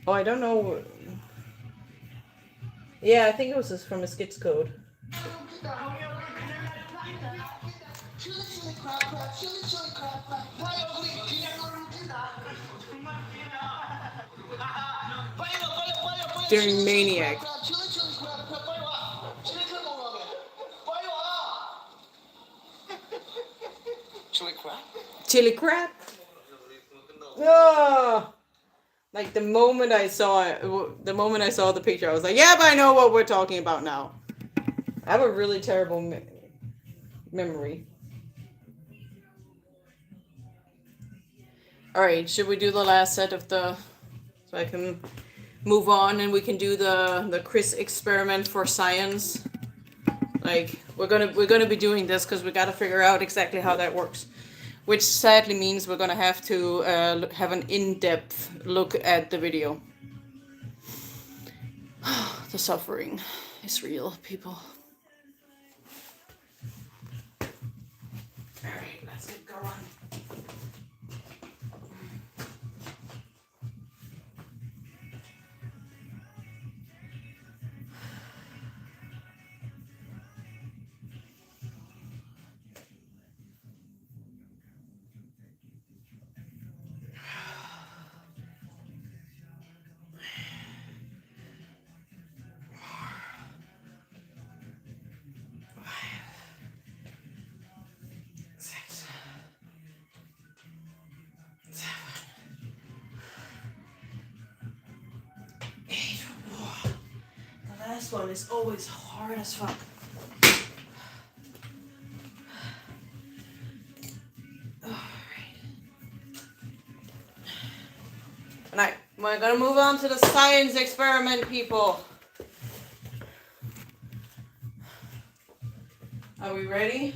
S1: Oh, I don't know. Yeah, I think it was just from a skits code. During Maniac. Chili crab? Oh! Like the moment I saw it, the moment I saw the picture, I was like, "Yep, I know what we're talking about now." I have a really terrible memory. All right, should we do the last set of so I can move on and we can do the Chris experiment for science? Like we're gonna be doing this because we gotta figure out exactly how that works. Which sadly means we're gonna have to have an in-depth look at the video. The suffering is real, people. Alright, let's get going. This one is always hard as fuck. Alright, we're gonna move on to the science experiment, people. Are we ready?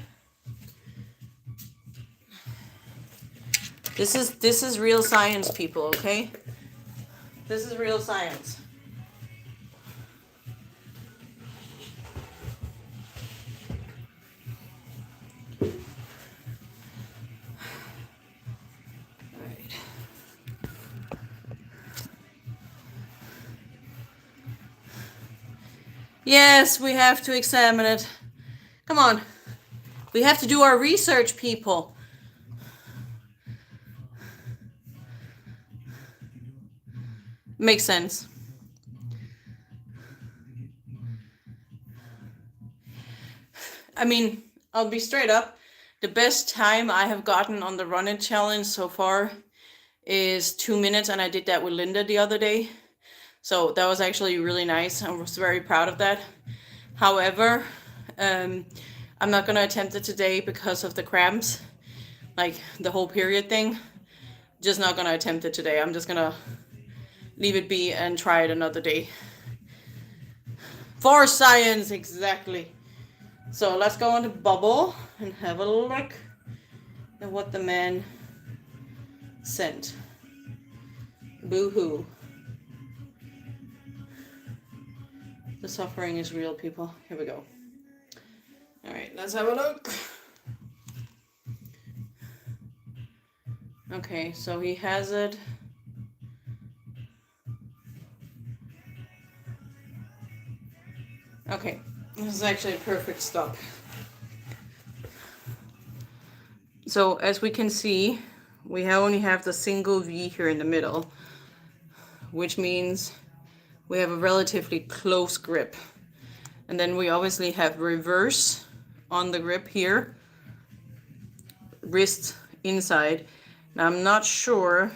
S1: This is real science, people, okay? This is real science. Yes, we have to examine it. Come on. We have to do our research, people. Makes sense. I mean, I'll be straight up. The best time I have gotten on the Run It challenge so far is 2 minutes, and I did that with Linda the other day. So that was actually really nice. I was very proud of that. However, I'm not going to attempt it today because of the cramps, like the whole period thing. Just not going to attempt it today. I'm just going to leave it be and try it another day. For science, exactly. So let's go into Bubble and have a look at what the man sent. Boo-hoo. The suffering is real, people. Here we go. All right, let's have a look. Okay, so he has it. Okay, this is actually a perfect stop. So as we can see, we only have the single V here in the middle, which means we have a relatively close grip. And then we obviously have reverse on the grip here, wrist inside. Now I'm not sure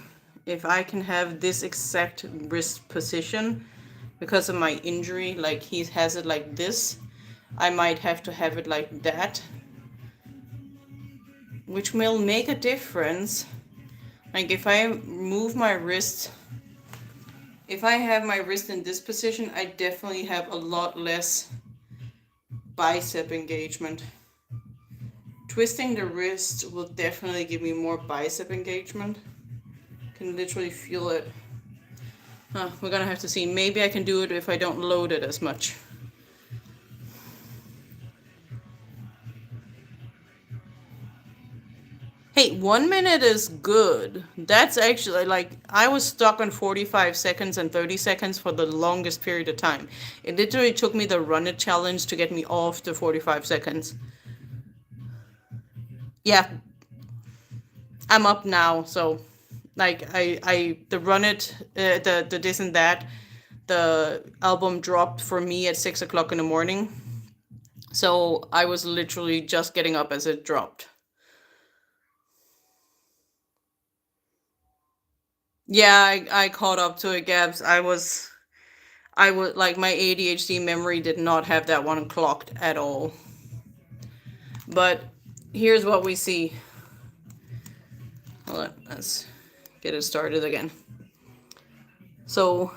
S1: if I can have this exact wrist position because of my injury. Like he has it like this. I might have to have it like that, which will make a difference. Like if I move my wrist, if I have my wrist in this position, I definitely have a lot less bicep engagement. Twisting the wrist will definitely give me more bicep engagement. Can literally feel it. We're gonna have to see. Maybe I can do it if I don't load it as much. Hey, 1 minute is good. That's actually like, I was stuck on 45 seconds and 30 seconds for the longest period of time. It literally took me the run it challenge to get me off the 45 seconds. Yeah, I'm up now, so like the run it, the this and that, the album dropped for me at 6 o'clock in the morning. So I was literally just getting up as it dropped. Yeah, I caught up to it, Gabs. I was like, my ADHD memory did not have that one clocked at all. But here's what we see. Hold on, let's get it started again. So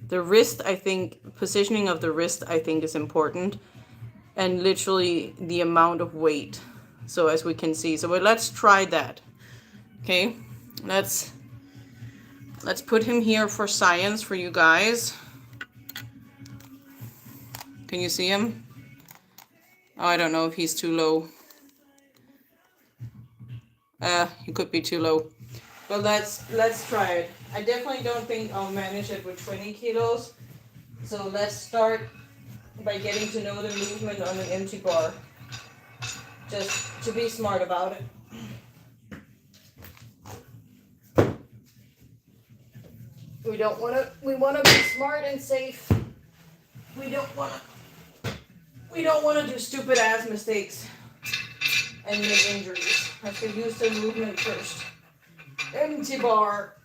S1: the wrist, I think, positioning of the wrist, I think, is important. And literally the amount of weight. So as we can see. So let's try that. Okay, let's put him here for science for you guys. Can you see him? Oh, I don't know if he's too low. He could be too low. But let's try it. I definitely don't think I'll manage it with 20 kilos. So let's start by getting to know the movement on an empty bar. Just to be smart about it. We want to be smart and safe. We don't want to do stupid ass mistakes and make injuries. Have to use the movement first. Empty bar.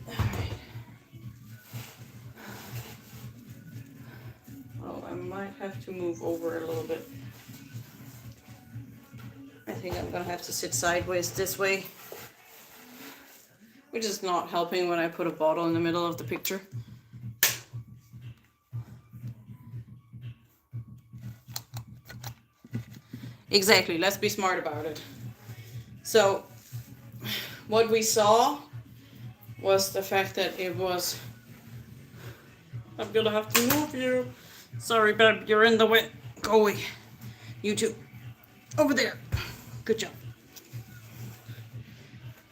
S1: Alright. Oh, I might have to move over a little bit. I think I'm gonna have to sit sideways this way, which is not helping when I put a bottle in the middle of the picture. Exactly, let's be smart about it. So, what we saw was the fact that it was... I'm gonna have to move you. Sorry, babe, you're in the way. Go away. You too. Over there. Good job.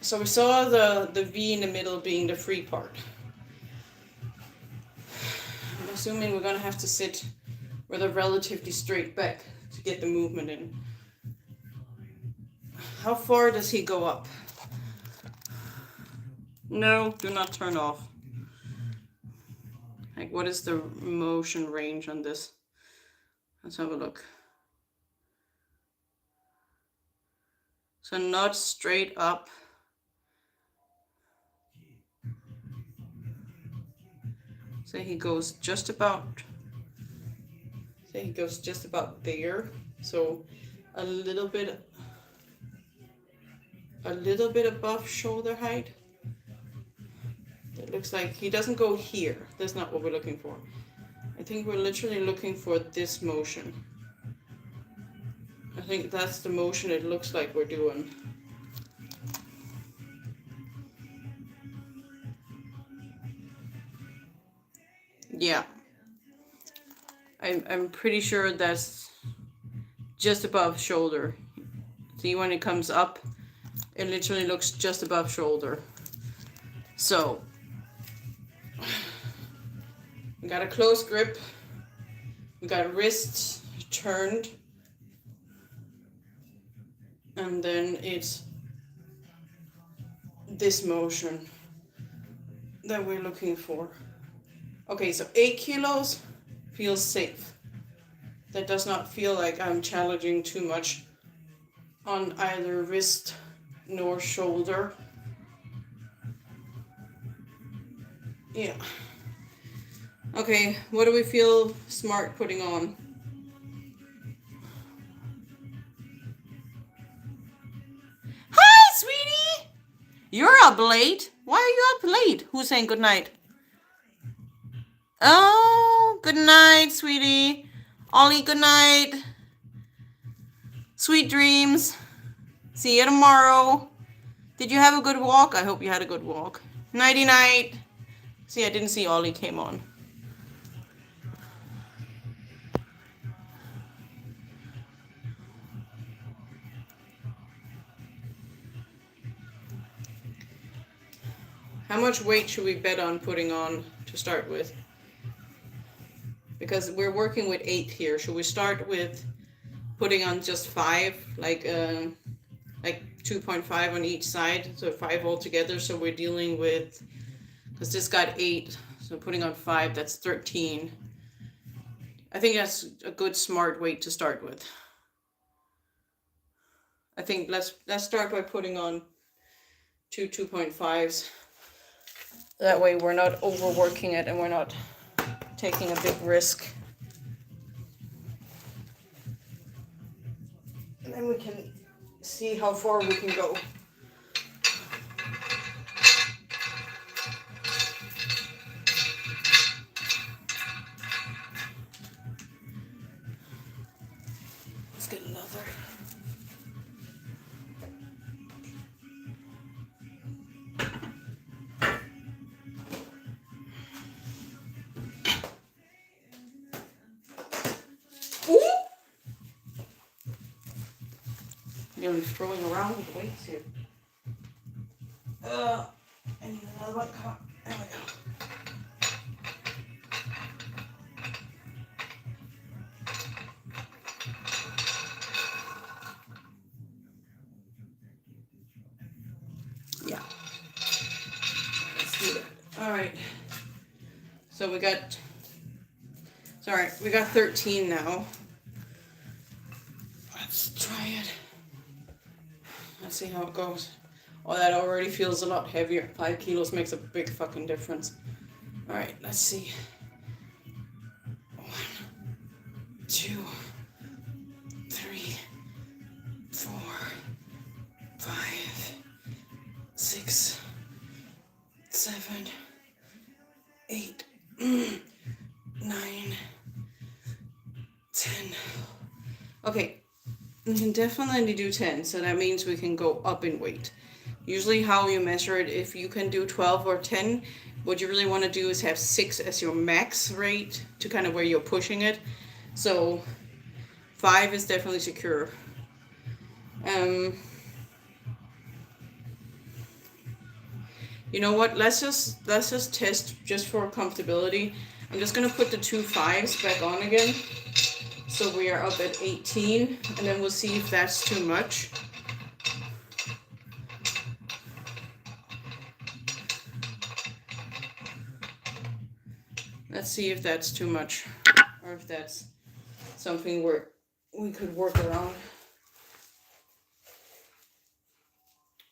S1: So we saw the V in the middle being the free part. I'm assuming we're gonna have to sit with a relatively straight back to get the movement in. How far does he go up? No, do not turn off. Like, what is the motion range on this? Let's have a look. So not straight up. Say he goes just about there. So a little bit above shoulder height. It looks like he doesn't go here. That's not what we're looking for. I think we're literally looking for this motion. I think that's the motion it looks like we're doing. Yeah. I'm pretty sure that's just above shoulder. See, when it comes up, it literally looks just above shoulder. So, we got a close grip. We got wrists turned. And then it's this motion. that we're looking for. Okay, so 8 kilos feels safe. That does not feel like I'm challenging too much on either wrist nor shoulder. Yeah. Okay, what do we feel smart putting on? Hi, sweetie! You're up late. Why are you up late? Who's saying good night? Oh, good night, sweetie. Ollie, good night. Sweet dreams. See you tomorrow. Did you have a good walk? I hope you had a good walk. Nighty night. See, I didn't see Ollie came on. How much weight should we bet on putting on to start with? Because we're working with 8 here. Should we start with putting on just 5, like 2.5 on each side, so 5 altogether? So we're dealing with, because this got 8, so putting on 5, that's 13. I think that's a good smart weight to start with. I think let's start by putting on 2.5s. That way we're not overworking it and we're not taking a big risk. And then we can see how far we can go. Let's get another. Nearly throwing around with the weights here. I need another one. Come on. There we go. Yeah. Let's do that. All right. So we got 13 now. Let's try it. Let's see how it goes. Oh, that already feels a lot heavier. 5 kilos makes a big fucking difference. All right, let's see. 1, 2, 3, 4, 5, 6, 7, 8, 9, 10. Okay. We can definitely do 10, so that means we can go up in weight. Usually how you measure it, if you can do 12 or 10, what you really want to do is have 6 as your max rate to kind of where you're pushing it. So 5 is definitely secure. You know what? Let's just test just for comfortability. I'm just gonna put the 2 5s back on again. So we are up at 18, and then we'll see if that's too much. Let's see if that's too much, or if that's something where we could work around.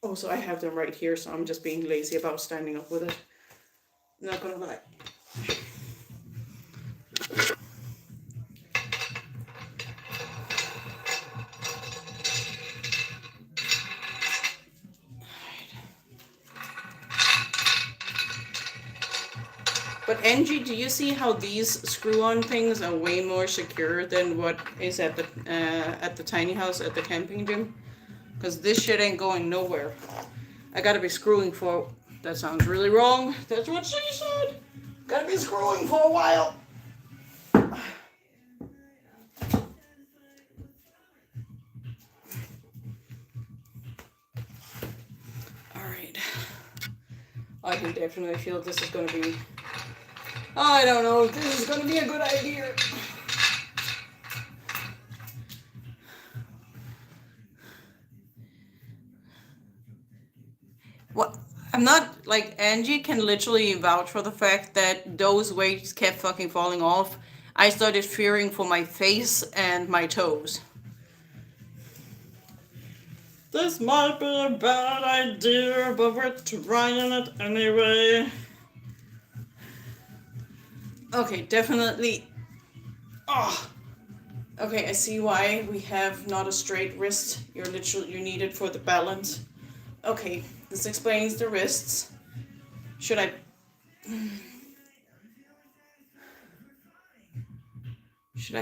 S1: Oh, so I have them right here, so I'm just being lazy about standing up with it. I'm not gonna lie. But Angie, do you see how these screw-on things are way more secure than what is at the tiny house at the camping gym? Because this shit ain't going nowhere. I gotta be screwing for... That sounds really wrong. That's what she said. Gotta be screwing for a while. Alright. I can definitely feel this is gonna be... I don't know if this is going to be a good idea. What? I'm not like Angie can literally vouch for the fact that those weights kept fucking falling off. I started fearing for my face and my toes. This might be a bad idea, but we're trying it anyway. Okay, definitely. Oh. Okay, I see why we have not a straight wrist. You need it for the balance. Okay, this explains the wrists. Should I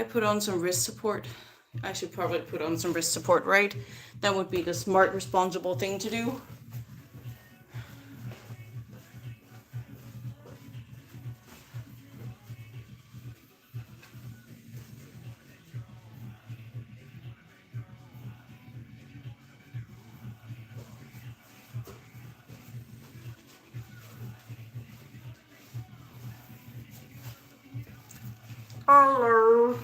S1: put on some wrist support? I should probably put on some wrist support, right? That would be the smart, responsible thing to do. Hello.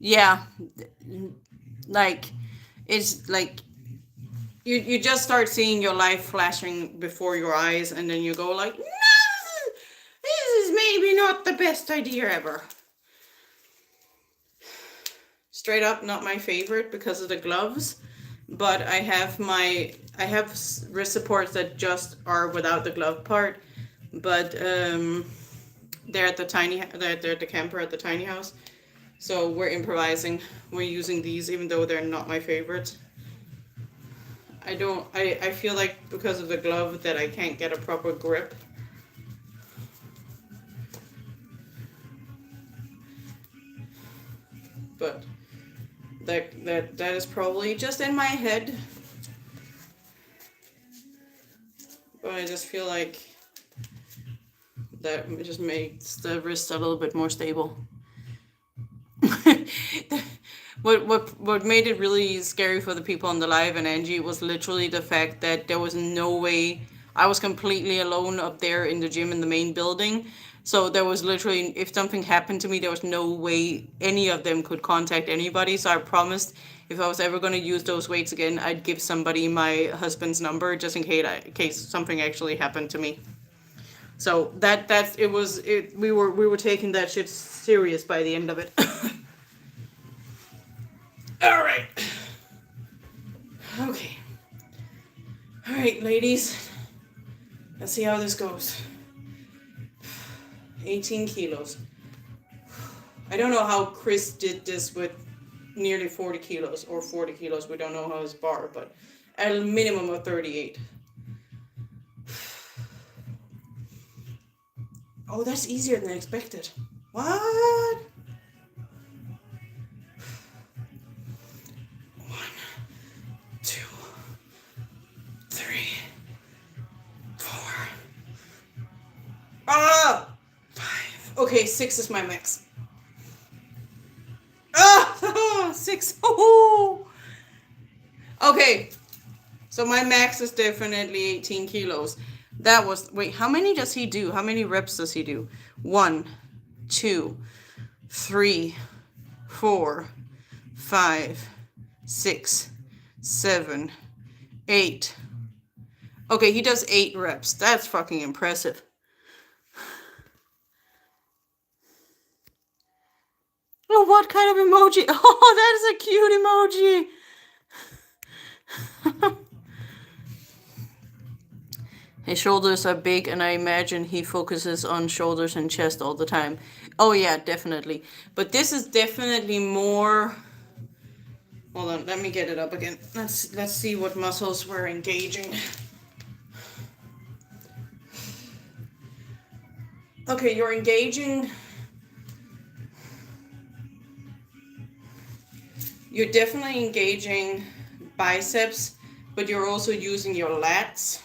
S1: Yeah, like it's like you just start seeing your life flashing before your eyes, and then you go like, no, this is maybe not the best idea ever. Straight up, not my favorite because of the gloves, but I have wrist supports that just are without the glove part, but they're at the camper at the tiny house. So we're improvising. We're using these even though they're not my favorites. I feel like because of the glove that I can't get a proper grip. But that is probably just in my head. But I just feel like that just makes the wrist a little bit more stable. What made it really scary for the people on the live and Angie was literally the fact that there was no way. I was completely alone up there in the gym in the main building, so there was literally, if something happened to me, there was no way any of them could contact anybody. So I promised if I was ever going to use those weights again, I'd give somebody my husband's number just in case something actually happened to me. So we were taking that shit serious by the end of it. All right. Okay. All right, ladies. Let's see how this goes. 18 kilos. I don't know how Chris did this with nearly 40 kilos or 40 kilos. We don't know how his bar, but at a minimum of 38. Oh, that's easier than I expected. What? 1, 2, 3, 4. 5. Okay, 6 is my max. 6. Oh. Okay. So my max is definitely 18 kilos. That was, wait, how many does he do? How many reps does he do? 1, 2, 3, 4, 5, 6, 7, 8. Okay, he does 8 reps. That's fucking impressive. Oh, what kind of emoji? Oh, that is a cute emoji. His shoulders are big, and I imagine he focuses on shoulders and chest all the time. Oh yeah, definitely. But this is definitely more. Hold on, let me get it up again. Let's see what muscles we're engaging. Okay, you're engaging. You're definitely engaging biceps, but you're also using your lats.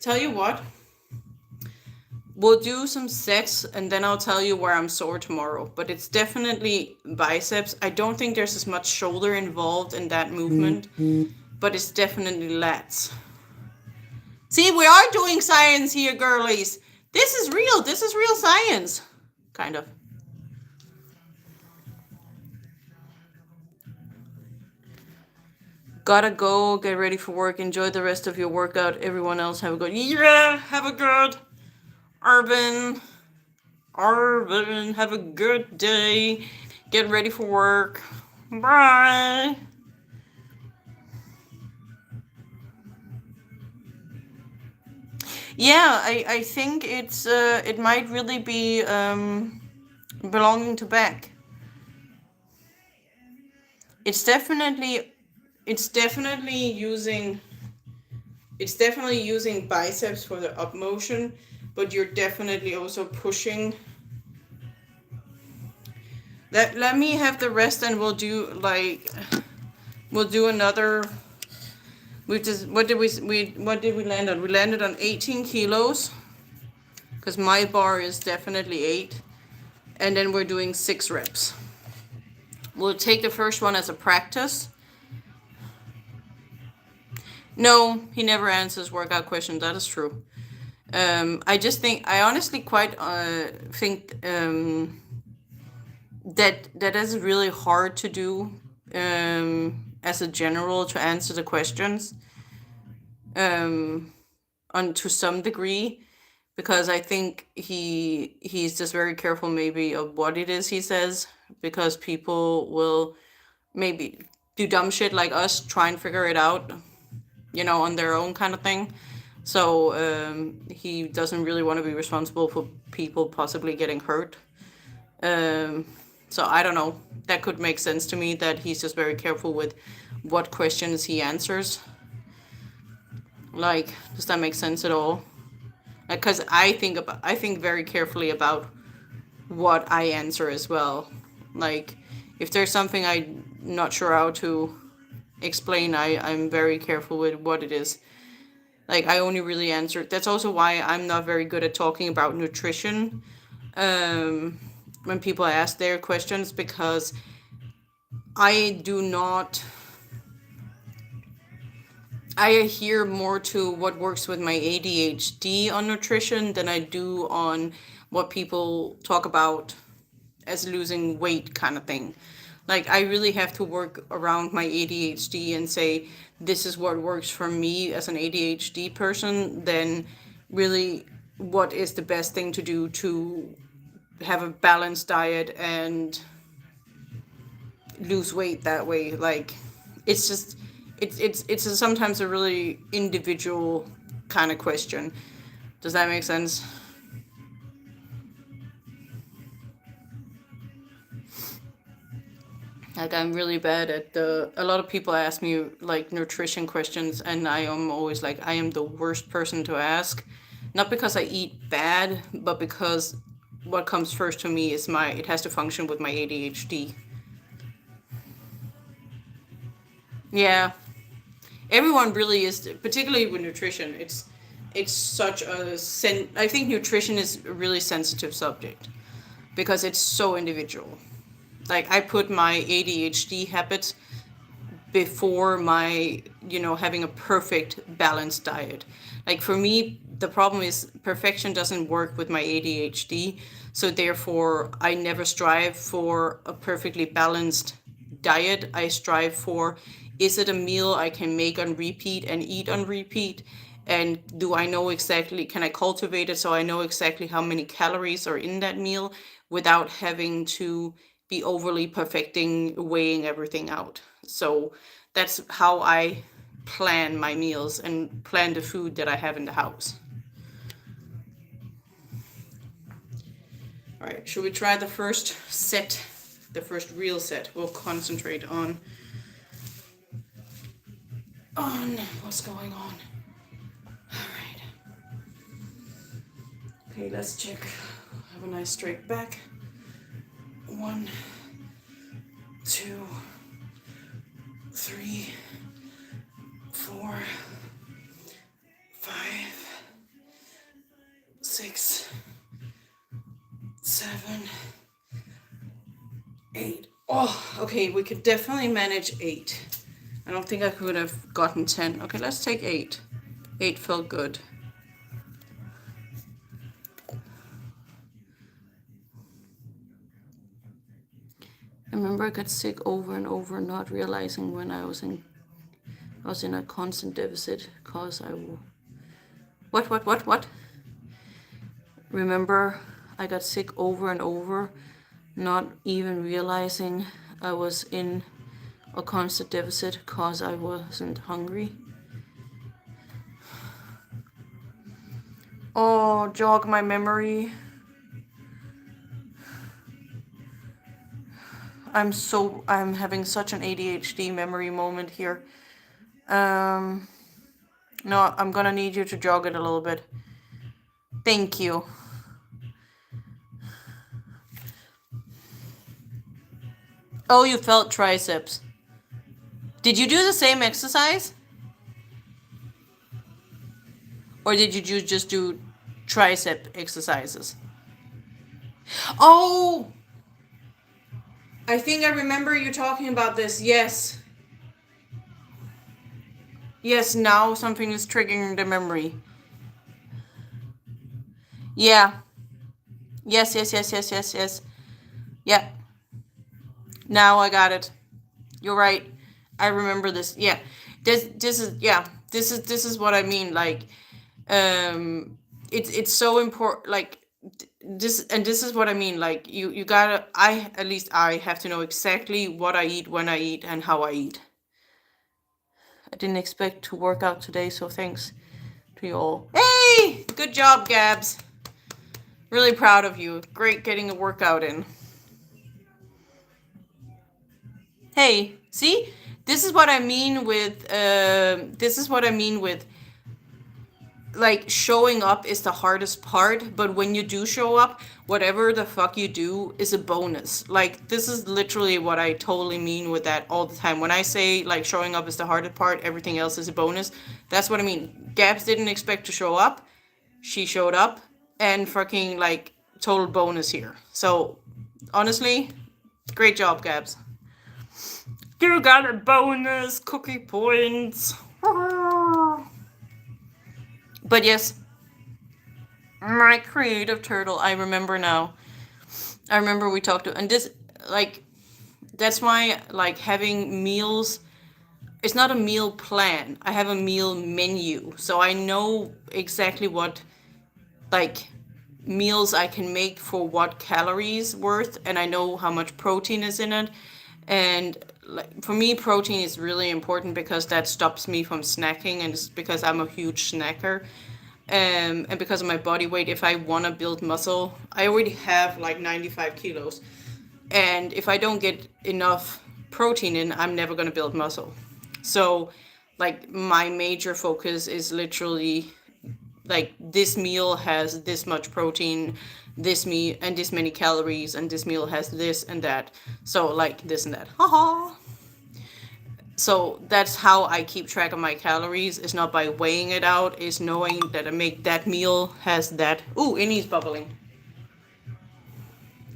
S1: Tell you what, we'll do some sets and then I'll tell you where I'm sore tomorrow, but it's definitely biceps. I don't think there's as much shoulder involved in that movement, but it's definitely lats. See, we are doing science here, girlies. This is real. This is real science. Kind of. Gotta go. Get ready for work. Enjoy the rest of your workout. Everyone else have a good... Yeah, have a good... Arvin, have a good day. Get ready for work. Bye. Yeah, I think it might really be belonging to back. It's definitely using biceps for the up motion, but you're definitely also pushing. Let me have the rest, and we'll do another. What did we land on? We landed on 18 kilos, because my bar is definitely 8, and then we're doing 6 reps. We'll take the first one as a practice. No, he never answers workout questions. That is true. I honestly quite think that is really hard to do as a general, to answer the questions to some degree, because I think he's just very careful maybe of what it is he says, because people will maybe do dumb shit like us, try and figure it out, on their own kind of thing. So he doesn't really want to be responsible for people possibly getting hurt. So I don't know. That could make sense to me, that he's just very careful with what questions he answers. Like, does that make sense at all? Because I think very carefully about what I answer as well. Like, if there's something I'm not sure how to explain, I'm very careful with what it is. Like, I only really answer. That's also why I'm not very good at talking about nutrition when people ask their questions, because I adhere more to what works with my ADHD on nutrition than I do on what people talk about as losing weight kind of thing. Like, I really have to work around my ADHD and say, this is what works for me as an ADHD person, then really what is the best thing to do to have a balanced diet and lose weight that way. Like, it's just, it's sometimes a really individual kind of question. Does that make sense? Like, I'm really bad at a lot of people ask me like nutrition questions, and I am always like, I am the worst person to ask. Not because I eat bad, but because what comes first to me is it has to function with my ADHD. Yeah. Everyone really is, particularly with nutrition. It's such I think nutrition is a really sensitive subject, because it's so individual. Like, I put my ADHD habits before my, having a perfect balanced diet. Like, for me, the problem is perfection doesn't work with my ADHD. So therefore, I never strive for a perfectly balanced diet. I strive for, is it a meal I can make on repeat and eat on repeat? And do I know exactly, can I cultivate it so I know exactly how many calories are in that meal without having to be overly perfecting, weighing everything out. So that's how I plan my meals and plan the food that I have in the house. All right, should we try the first set, the first real set? We'll concentrate on what's going on. All right. Okay, let's check. Have a nice straight back. 1, 2, 3, 4, 5, 6, 7, 8. Oh, okay, we could definitely manage 8. I don't think I could have gotten 10. Okay, let's take 8. 8 felt good. remember I got sick over and over, not realizing when I was in a constant deficit because what? Remember I got sick over and over, not even realizing I was in a constant deficit because I wasn't hungry. Oh, jog my memory. I'm having such an ADHD memory moment here. No, I'm gonna need you to jog it a little bit. Thank you. Oh, you felt triceps. Did you do the same exercise? Or did you just do tricep exercises? Oh! I think I remember you talking about this. Yes. Yes, now something is triggering the memory. Yeah. Yes. Yeah. Now I got it. You're right. I remember this. Yeah. This is what I mean. Like, it's so important. Like, this is what I mean. Like, you gotta. At least I have to know exactly what I eat, when I eat, and how I eat. I didn't expect to work out today, so thanks to you all. Hey, good job, Gabs. Really proud of you. Great getting a workout in. Hey, see? This is what I mean with like, showing up is the hardest part, but when you do show up, whatever the fuck you do is a bonus. Like, this is literally what I totally mean with that all the time. When I say, like, showing up is the hardest part, everything else is a bonus, that's what I mean. Gabs didn't expect to show up. She showed up, and fucking, like, total bonus here. So, honestly, great job, Gabs. You got a bonus, cookie points. But yes, my creative turtle, I remember now. I remember we talked to, and this, like, that's why, like, having meals, it's not a meal plan. I have a meal menu. So I know exactly what, like, meals I can make for what calories worth, and I know how much protein is in it. And, like, for me, protein is really important because that stops me from snacking, and it's because I'm a huge snacker. And because of my body weight, if I want to build muscle, I already have like 95 kilos. And if I don't get enough protein in, I'm never going to build muscle. So, like, my major focus is literally, like, this meal has this much protein, this meat, and this many calories, and this meal has this and that. So, like, this and that. Haha. So that's how I keep track of my calories. It's not by weighing it out. It's knowing that I make that meal has that. Ooh, Innie's bubbling.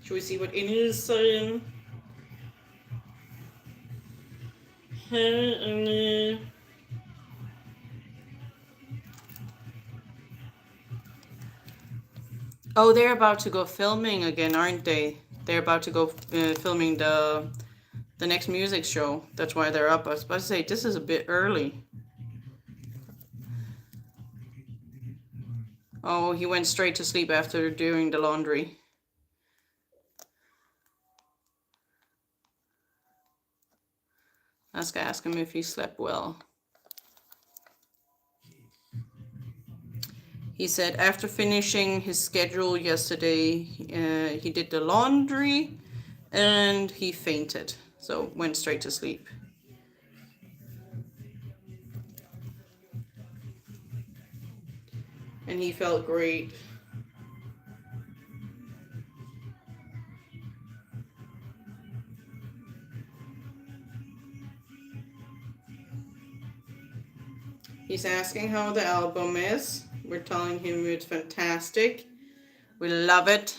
S1: Should we see what Innie is saying? Hey, Innie. Oh, they're about to go filming again, aren't they? They're about to go filming the next music show. That's why they're up. I was about to say, this is a bit early. Oh, he went straight to sleep after doing the laundry. Let's ask him if he slept well. He said after finishing his schedule yesterday, he did the laundry and he fainted. So went straight to sleep. And he felt great. He's asking how the album is. We're telling him it's fantastic. We love it.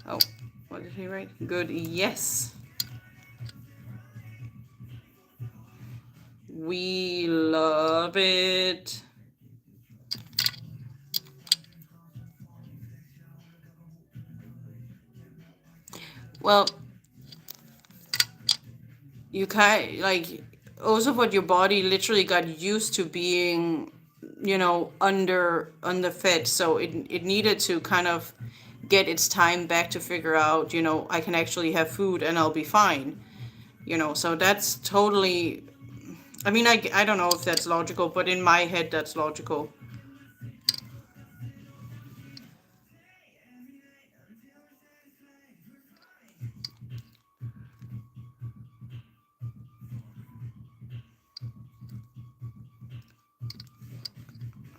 S1: Oh, what did he write? Good, yes. We love love it. Well, you kind like also what your body literally got used to being, underfed, so it needed to kind of get its time back to figure out, I can actually have food and I'll be fine. So that's totally, I mean, I don't know if that's logical, but in my head that's logical.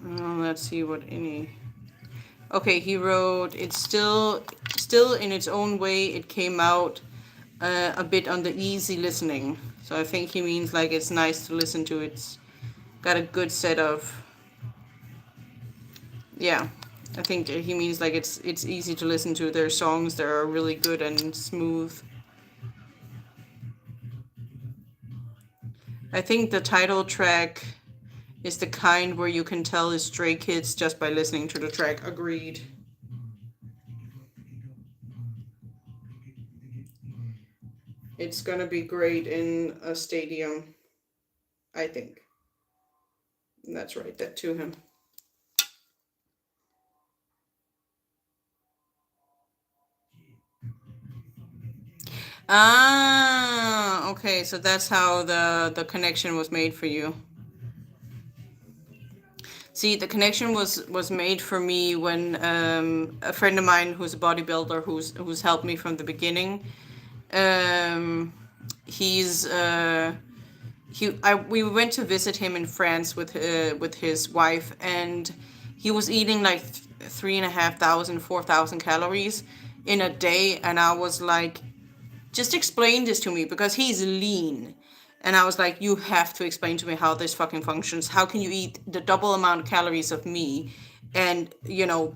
S1: Let's see what any. Okay, he wrote, it's still in its own way. It came out a bit on the easy listening. So I think he means like it's nice to listen to. It's got a good set of. Yeah, I think he means like it's easy to listen to. Their songs that are really good and smooth. I think the title track is the kind where you can tell it's Stray Kids just by listening to the track. Agreed. It's gonna be great in a stadium, I think. Let's write that to him. Ah, okay, so that's how the connection was made for you. See, the connection was made for me when a friend of mine who's a bodybuilder who's helped me from the beginning. He's we went to visit him in France with his wife, and he was eating like 3,500, 4,000 calories in a day, and I was like, just explain this to me, because he's lean. And I was like, you have to explain to me how this fucking functions. How can you eat the double amount of calories of me and,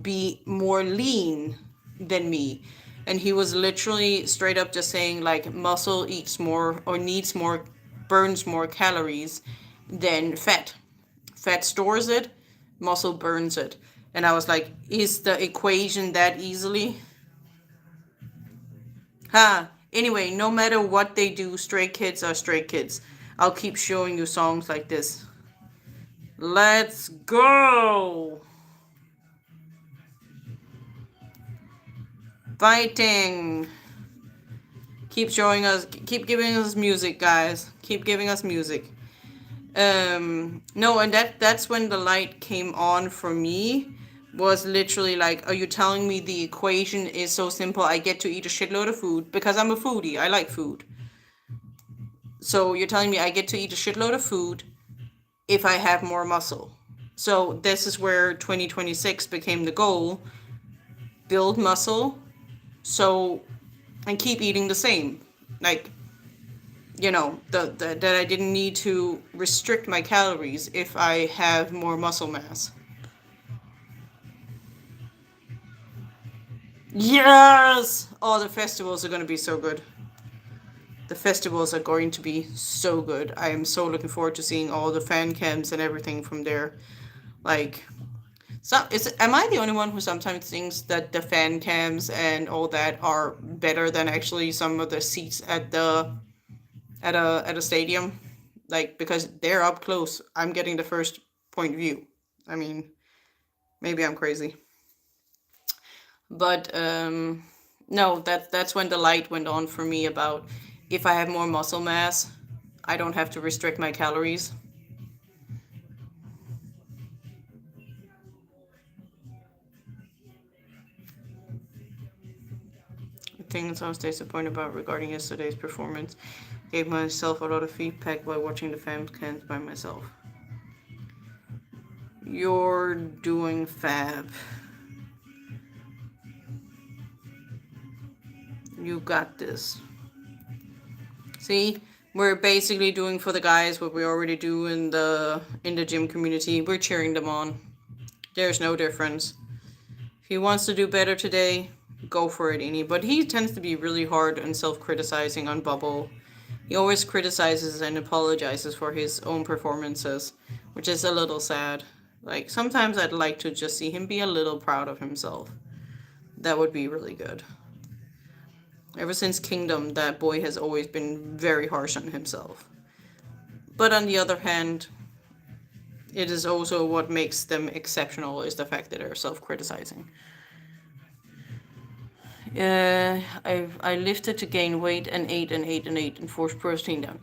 S1: be more lean than me? And he was literally straight up just saying like muscle eats more or needs more, burns more calories than fat. Fat stores it, muscle burns it. And I was like, is the equation that easily? Huh. Anyway, no matter what they do, Stray Kids are Stray Kids. I'll keep showing you songs like this. Let's go! Fighting! Keep showing us, keep giving us music, guys. Keep giving us music. No, and that's when the light came on for me. Was literally like, are you telling me the equation is so simple? I get to eat a shitload of food because I'm a foodie. I like food. So you're telling me I get to eat a shitload of food if I have more muscle. So this is where 2026 became the goal. Build muscle. So, and keep eating the same. Like, that I didn't need to restrict my calories if I have more muscle mass. Yes! Oh, the festivals are going to be so good. The festivals are going to be so good. I am so looking forward to seeing all the fan cams and everything from there. Like, am I the only one who sometimes thinks that the fan cams and all that are better than actually some of the seats at a stadium? Like, because they're up close. I'm getting the first point view. I mean, maybe I'm crazy. But no, that's when the light went on for me about if I have more muscle mass, I don't have to restrict my calories. Things I was disappointed about regarding yesterday's performance. Gave myself a lot of feedback while watching the fan cams by myself. You're doing fab. You got this. See, we're basically doing for the guys what we already do in the gym community. We're cheering them on. There's no difference. If he wants to do better today, go for it, Ini. But he tends to be really hard and self-criticizing on Bubble. He always criticizes and apologizes for his own performances, which is a little sad. Like, sometimes I'd like to just see him be a little proud of himself. That would be really good. Ever since Kingdom, that boy has always been very harsh on himself. But on the other hand, it is also what makes them exceptional is the fact that they're self-criticizing. I lifted to gain weight and ate and ate and ate and forced protein down.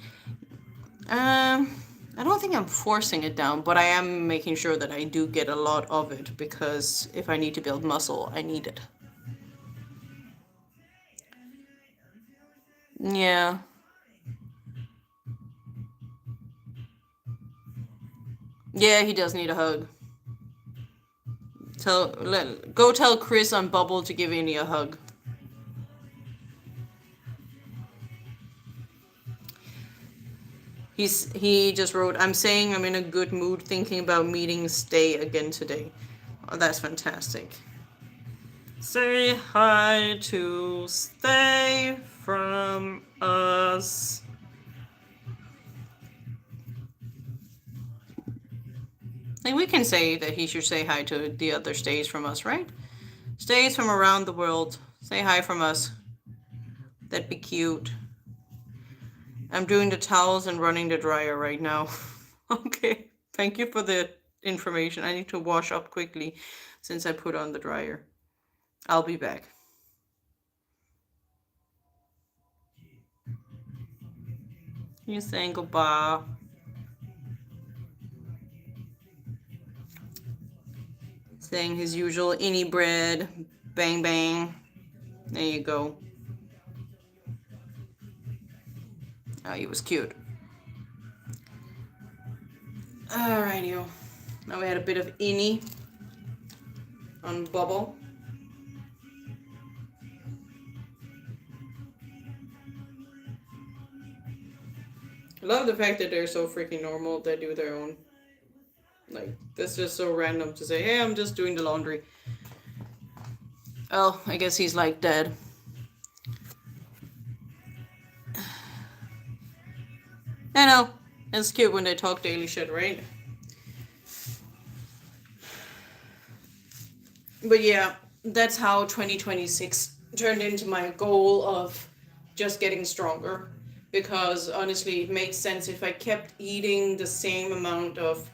S1: I don't think I'm forcing it down, but I am making sure that I do get a lot of it because if I need to build muscle, I need it. Yeah. Yeah, he does need a hug. Go tell Chris on Bubble to give Annie a hug. He just wrote, I'm saying I'm in a good mood thinking about meeting Stay again today. Oh, that's fantastic. Say hi to Stay from us. Like, we can say that he should say hi to the other Stays from us, right? Stays from around the world. Say hi from us. That'd be cute. I'm doing the towels and running the dryer right now. Okay, thank you for the information. I need to wash up quickly since I put on the dryer. I'll be back. He's saying goodbye. Saying his usual innie bread. Bang, bang. There you go. Oh, he was cute. Alrighty. Now we had a bit of innie on Bubble. I love the fact that they're so freaking normal. They do their own. Like, that's just so random to say, hey, I'm just doing the laundry. Oh, I guess he's like dead. I know. It's cute when they talk daily shit, right? But yeah, that's how 2026 turned into my goal of just getting stronger. Because honestly, it makes sense if I kept eating the same amount of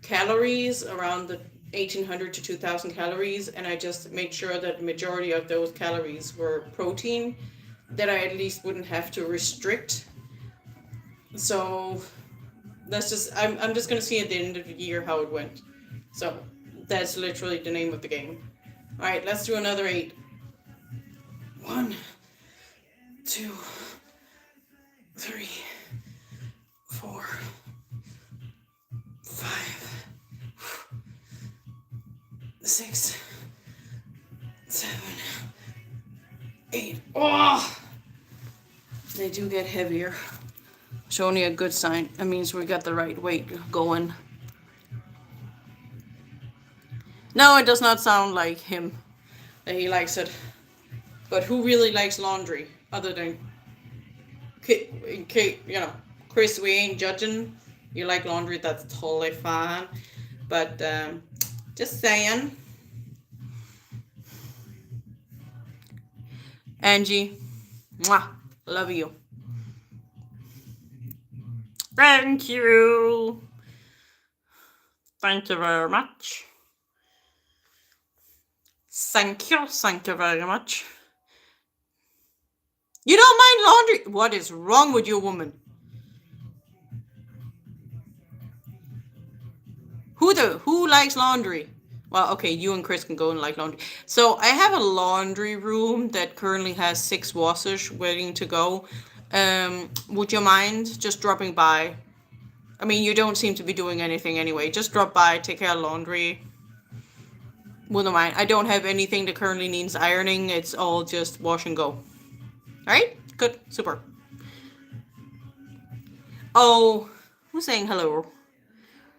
S1: calories, around the 1800 to 2000 calories, and I just made sure that the majority of those calories were protein, that I at least wouldn't have to restrict. So that's just, I'm just gonna see at the end of the year how it went. So that's literally the name of the game. All right, let's do another 8. 1, 2, 3, 4, 5, 6, 7, 8. Oh, they do get heavier. It's only a good sign. That means we got the right weight going. No, it does not sound like him that he likes it. But who really likes laundry other than Kate? You know, Chris, we ain't judging. You like laundry, that's totally fine. But just saying. Angie, mwah, love you. Thank you. Thank you very much. Thank you very much. You don't mind laundry? What is wrong with you, woman? Who likes laundry? Well, okay, you and Chris can go and like laundry. So I have a laundry room that currently has 6 washers waiting to go. Would you mind just dropping by? I mean, you don't seem to be doing anything anyway. Just drop by, take care of laundry. Wouldn't mind. I don't have anything that currently needs ironing. It's all just wash and go. Alright? Good. Super. Oh, who's saying hello?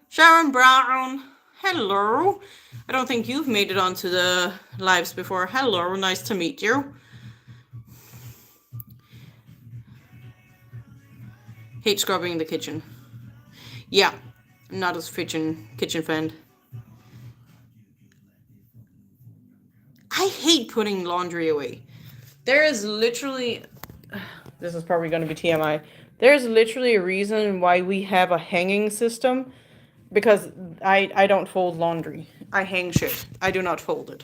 S1: Sharon Brown. Hello. I don't think you've made it onto the lives before. Hello. Nice to meet you. Hate scrubbing the kitchen. Yeah. Not as kitchen friend. I hate putting laundry away. There is literally, this is probably going to be TMI. There's literally a reason why we have a hanging system, because I don't fold laundry. I hang shit. I do not fold it.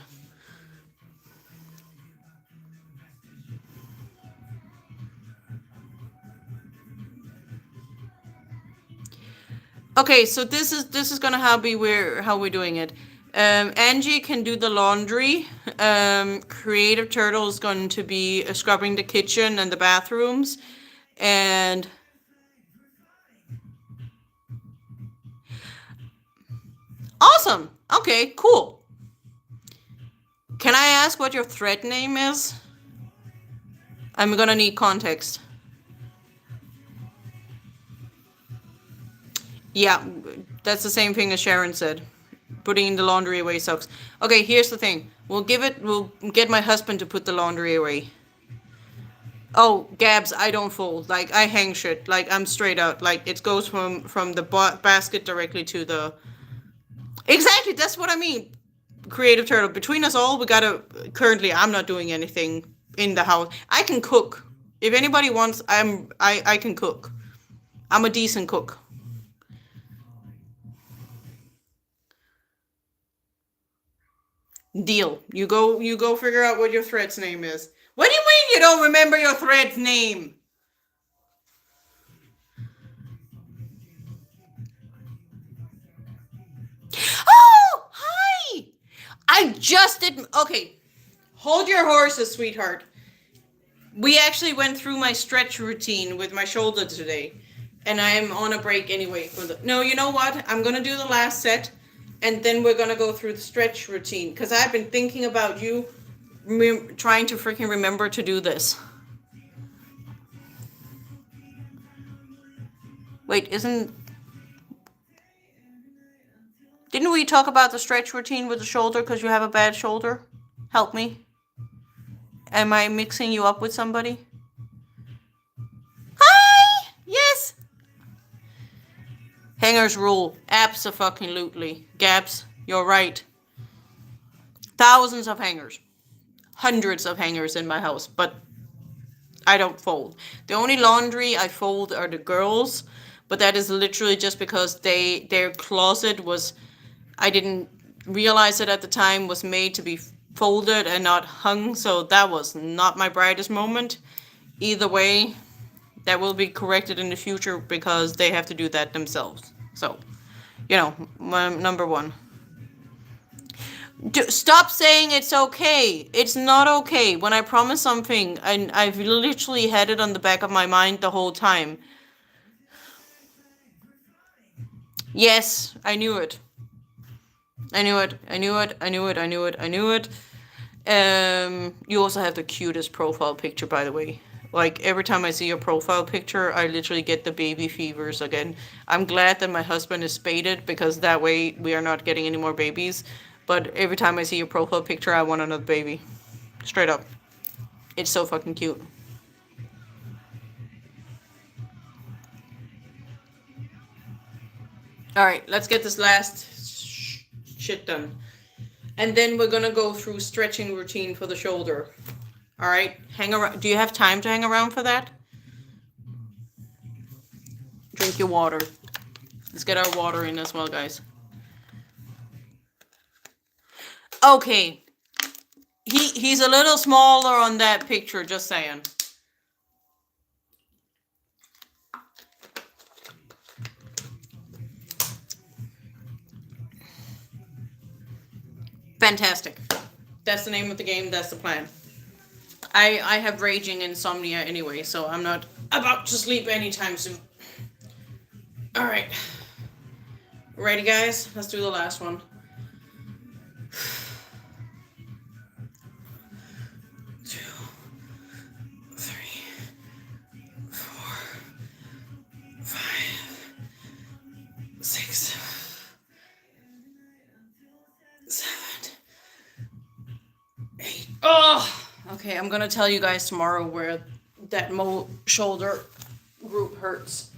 S1: Okay, so this is gonna how we're doing it. Angie can do the laundry. Creative Turtle is going to be scrubbing the kitchen and the bathrooms, and awesome. Okay, cool. Can I ask what your thread name is? I'm gonna need context. Yeah, that's the same thing as Sharon said. Putting the laundry away sucks. Okay, here's the thing. We'll get my husband to put the laundry away. Oh, Gabs, I don't fold. Like, I hang shit. Like, I'm straight out. Like, it goes from the basket directly to the... Exactly, that's what I mean. Creative Turtle. Between us all, we gotta... Currently, I'm not doing anything in the house. I can cook. If anybody wants, I can cook. I'm a decent cook. Deal. You go figure out what your thread's name is. What do you mean you don't remember your thread's name? Oh, hi! I just did... Okay. Hold your horses, sweetheart. We actually went through my stretch routine with my shoulder today. And I am on a break anyway. No, you know what? I'm going to do the last set. And then we're going to go through the stretch routine. Because I've been thinking about you trying to freaking remember to do this. Wait, didn't we talk about the stretch routine with the shoulder because you have a bad shoulder? Help me. Am I mixing you up with somebody? Hi! Yes! Hangers rule. Abso-fucking-lutely. Gabs, you're right. Thousands of hangers. Hundreds of hangers in my house, but I don't fold. The only laundry I fold are the girls, but that is literally just because their closet was... I didn't realize it at the time, was made to be folded and not hung, so that was not my brightest moment. Either way, that will be corrected in the future because they have to do that themselves. So, you know, number one. Stop saying it's okay. It's not okay. When I promise something, and I've literally had it on the back of my mind the whole time. Yes, I knew it. I knew it. You also have the cutest profile picture, by the way. Like, every time I see your profile picture, I literally get the baby fevers again. I'm glad that my husband is spaded, because that way we are not getting any more babies. But every time I see your profile picture, I want another baby. Straight up. It's so fucking cute. Alright, let's get this last shit done. And then we're gonna go through stretching routine for the shoulder. Alright, hang around. Do you have time to hang around for that? Drink your water. Let's get our water in as well, guys. Okay. He's a little smaller on that picture, just saying. Fantastic. That's the name of the game. That's the plan. I have raging insomnia anyway, so I'm not about to sleep anytime soon. Alright. Ready, guys? Let's do the last one. 2, 3, 4, 5, 6, 7, 8. Oh! Okay, I'm gonna tell you guys tomorrow where that shoulder group hurts.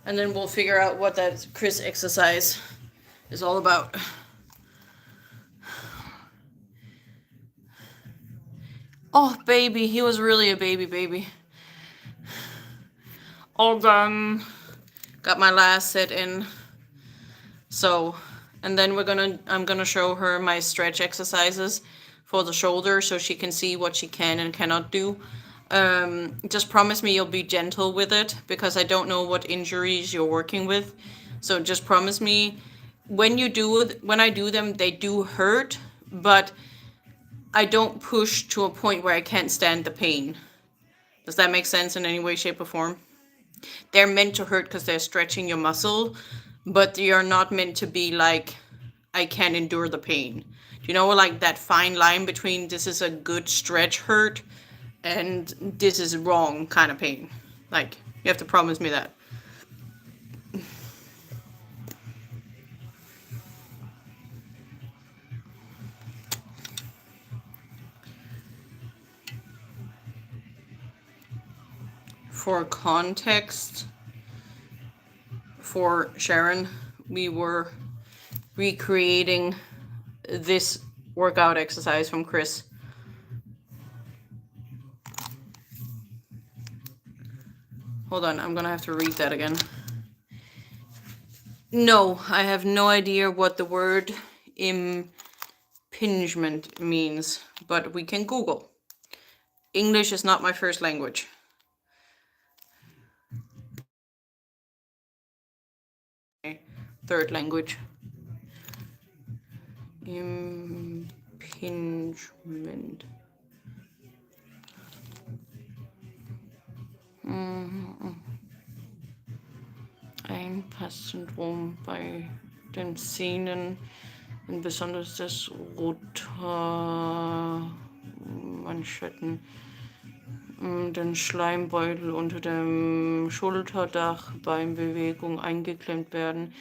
S1: And then we'll figure out what that Chris exercise is all about. Oh, baby. He was really a baby. All done. Got my last set in. So, and then I'm gonna show her my stretch exercises for the shoulder so she can see what she can and cannot do. Just promise me you'll be gentle with it, because I don't know what injuries you're working with. So just promise me when I do them, they do hurt, but I don't push to a point where I can't stand the pain. Does that make sense in any way, shape, or form? They're meant to hurt because they're stretching your muscle, but they are not meant to be like, I can't endure the pain. Do you know, like that fine line between this is a good stretch hurt and this is wrong kind of pain? Like, you have to promise me that. For context, for Sharon, we were recreating this workout exercise from Chris. Hold on, I'm gonna have to read that again. No, I have no idea what the word impingement means, but we can Google. English is not my first language. Third language. Impingement. Engpasssyndrom bei den Zähnen, besonders des Rotarmanschetten, den Schleimbeutel unter dem Schulterdach beim Bewegung eingeklemmt werden.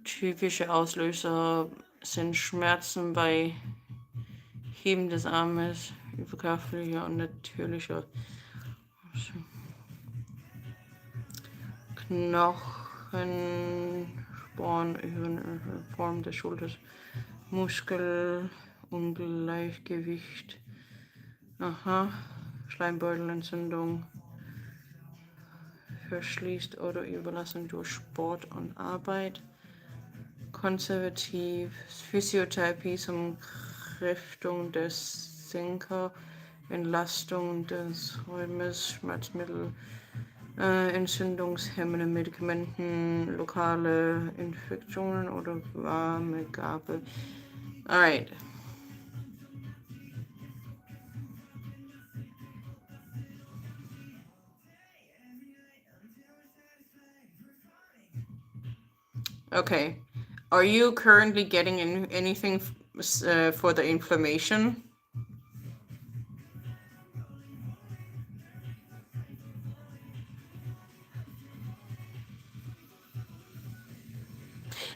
S1: Typische Auslöser sind Schmerzen bei Heben des Armes, überkörperlicher und natürlicher Knochensporn in Form des Schulters, Muskelungleichgewicht, Schleimbeutelentzündung, verschließt oder überlassen durch Sport und Arbeit, konservativ, Physiotherapie zum Kräftung des Senker, Entlastung des Rheumes, Schmerzmittel, entzündungshemmende Medikamenten, lokale Infektionen oder warme Gabe. Alright. Okay. Are you currently getting anything for the inflammation?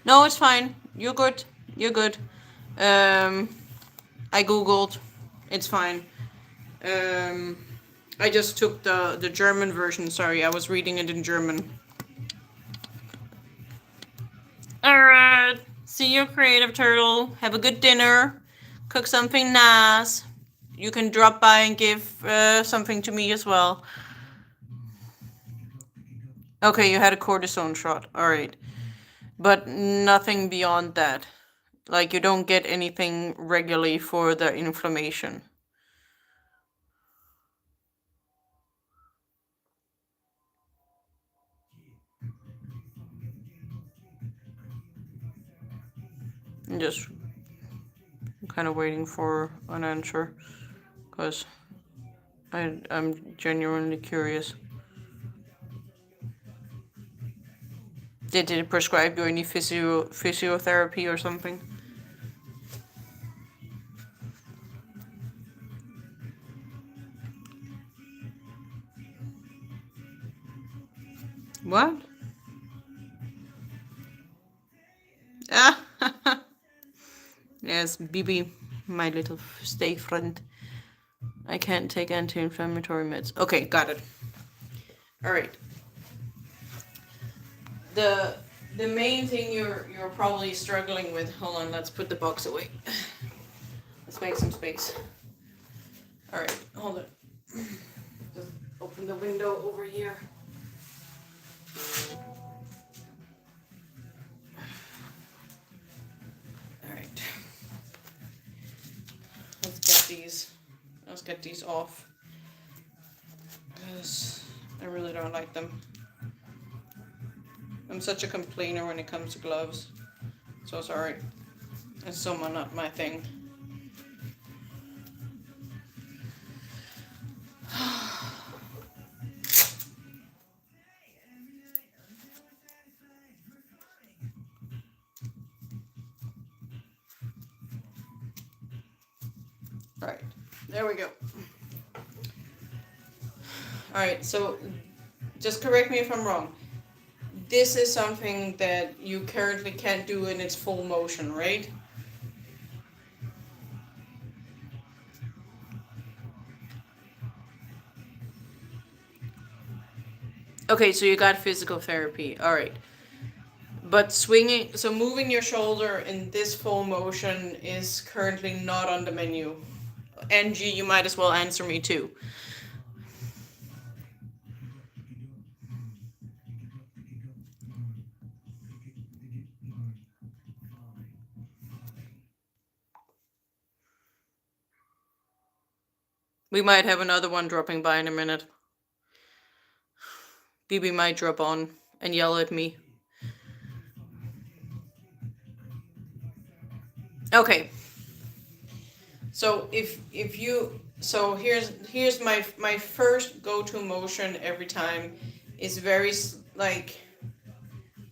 S1: No, it's fine. You're good. You're good. I googled. It's fine. I just took the German version. Sorry, I was reading it in German. Alright. See you, Creative Turtle. Have a good dinner. Cook something nice. You can drop by and give something to me as well. Okay, you had a cortisone shot. Alright. But nothing beyond that. Like, you don't get anything regularly for the inflammation. I'm just kind of waiting for an answer, because I'm genuinely curious. Did it prescribe you any physiotherapy or something? What? Ah, yes, Bibi, my little stay friend. I can't take anti-inflammatory meds. Okay, got it. All right. the main thing you're probably struggling with. Hold on, let's put the box away. Let's make some space. All right, hold it. Just open the window over here. All right. Let's get these off. Because I really don't like them. I'm such a complainer when it comes to gloves. So sorry. It's so not my thing. Right, there we go. Alright, so just correct me if I'm wrong. This is something that you currently can't do in its full motion, right? Okay, so you got physical therapy. Alright. But swinging, so moving your shoulder in this full motion is currently not on the menu. Angie, you might as well answer me too. We might have another one dropping by in a minute. BB might drop on and yell at me. Okay. So here's my first go-to motion every time is very like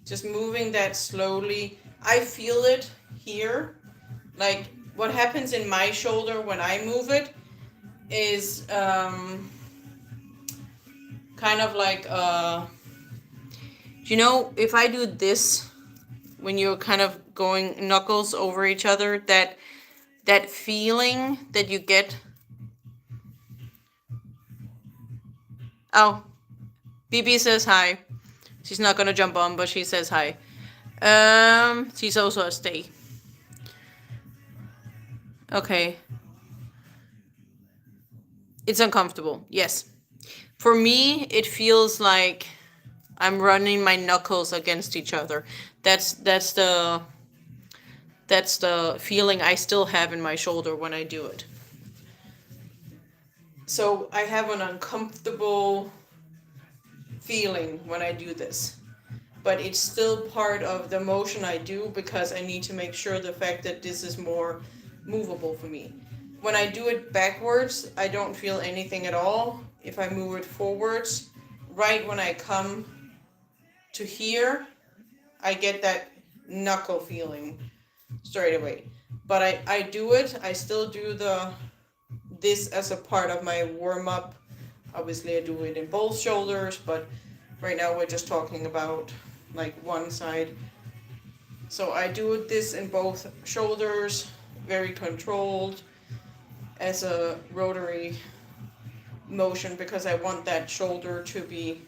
S1: just moving that slowly. I feel it here. Like what happens in my shoulder when I move it is kind of like you know, if I do this when you're kind of going knuckles over each other, that feeling that you get. Oh, BB says hi. She's not gonna jump on, but she says hi. She's also a stay. Okay. It's uncomfortable, yes. For me, it feels like I'm running my knuckles against each other. That's the feeling I still have in my shoulder when I do it. So I have an uncomfortable feeling when I do this. But it's still part of the motion I do because I need to make sure the fact that this is more movable for me. When I do it backwards, I don't feel anything at all. If I move it forwards, right when I come to here, I get that knuckle feeling straight away. But I do it, I still do this as a part of my warm-up. Obviously I do it in both shoulders, but right now we're just talking about like one side. So I do this in both shoulders, very controlled, as a rotary motion because I want that shoulder to be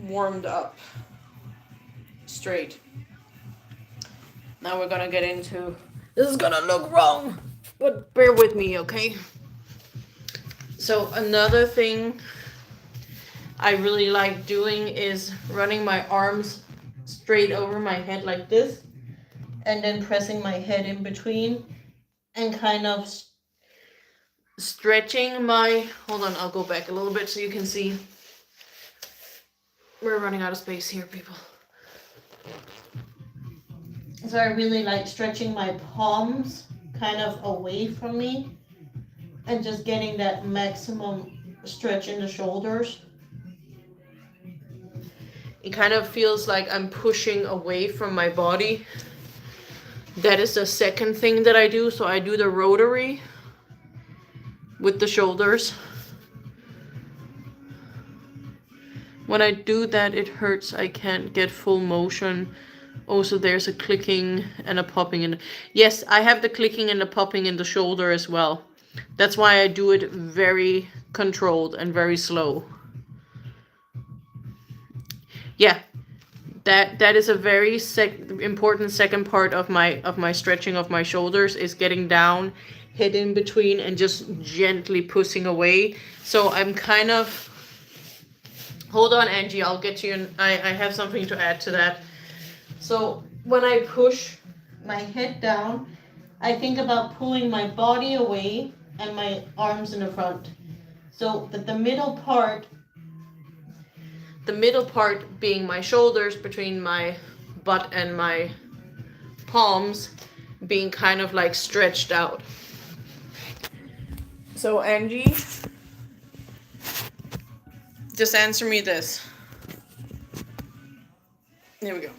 S1: warmed up straight. Now we're gonna get into, this is gonna look wrong, but bear with me, okay? So another thing I really like doing is running my arms straight over my head like this, and then pressing my head in between and kind of stretching my, hold on, I'll go back a little bit so you can see. We're running out of space here, people. So I really like stretching my palms kind of away from me and just getting that maximum stretch in the shoulders. It kind of feels like I'm pushing away from my body. That is the second thing that I do. So I do the rotary with the shoulders. When I do that, it hurts. I can't get full motion. Also, there's a clicking and a popping in. Yes, I have the clicking and the popping in the shoulder as well. That's why I do it very controlled and very slow. Yeah, that is a very important second part of my stretching of my shoulders, is getting down, head in between, and just gently pushing away. So I'm kind of, hold on, Angie, I'll get to you, and I have something to add to that. So when I push my head down, I think about pulling my body away and my arms in the front. So that the middle part being my shoulders, between my butt and my palms, being kind of like stretched out. So Angie, just answer me this. There we go.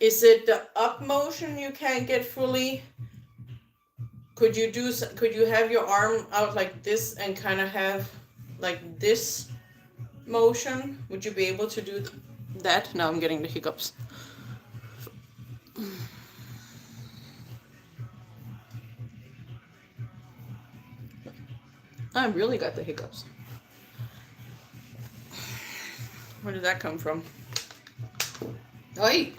S1: Is it the up motion you can't get fully? Could you have your arm out like this and kind of have like this motion? Would you be able to do that? Now I'm getting the hiccups. I really got the hiccups. Where did that come from? Oi!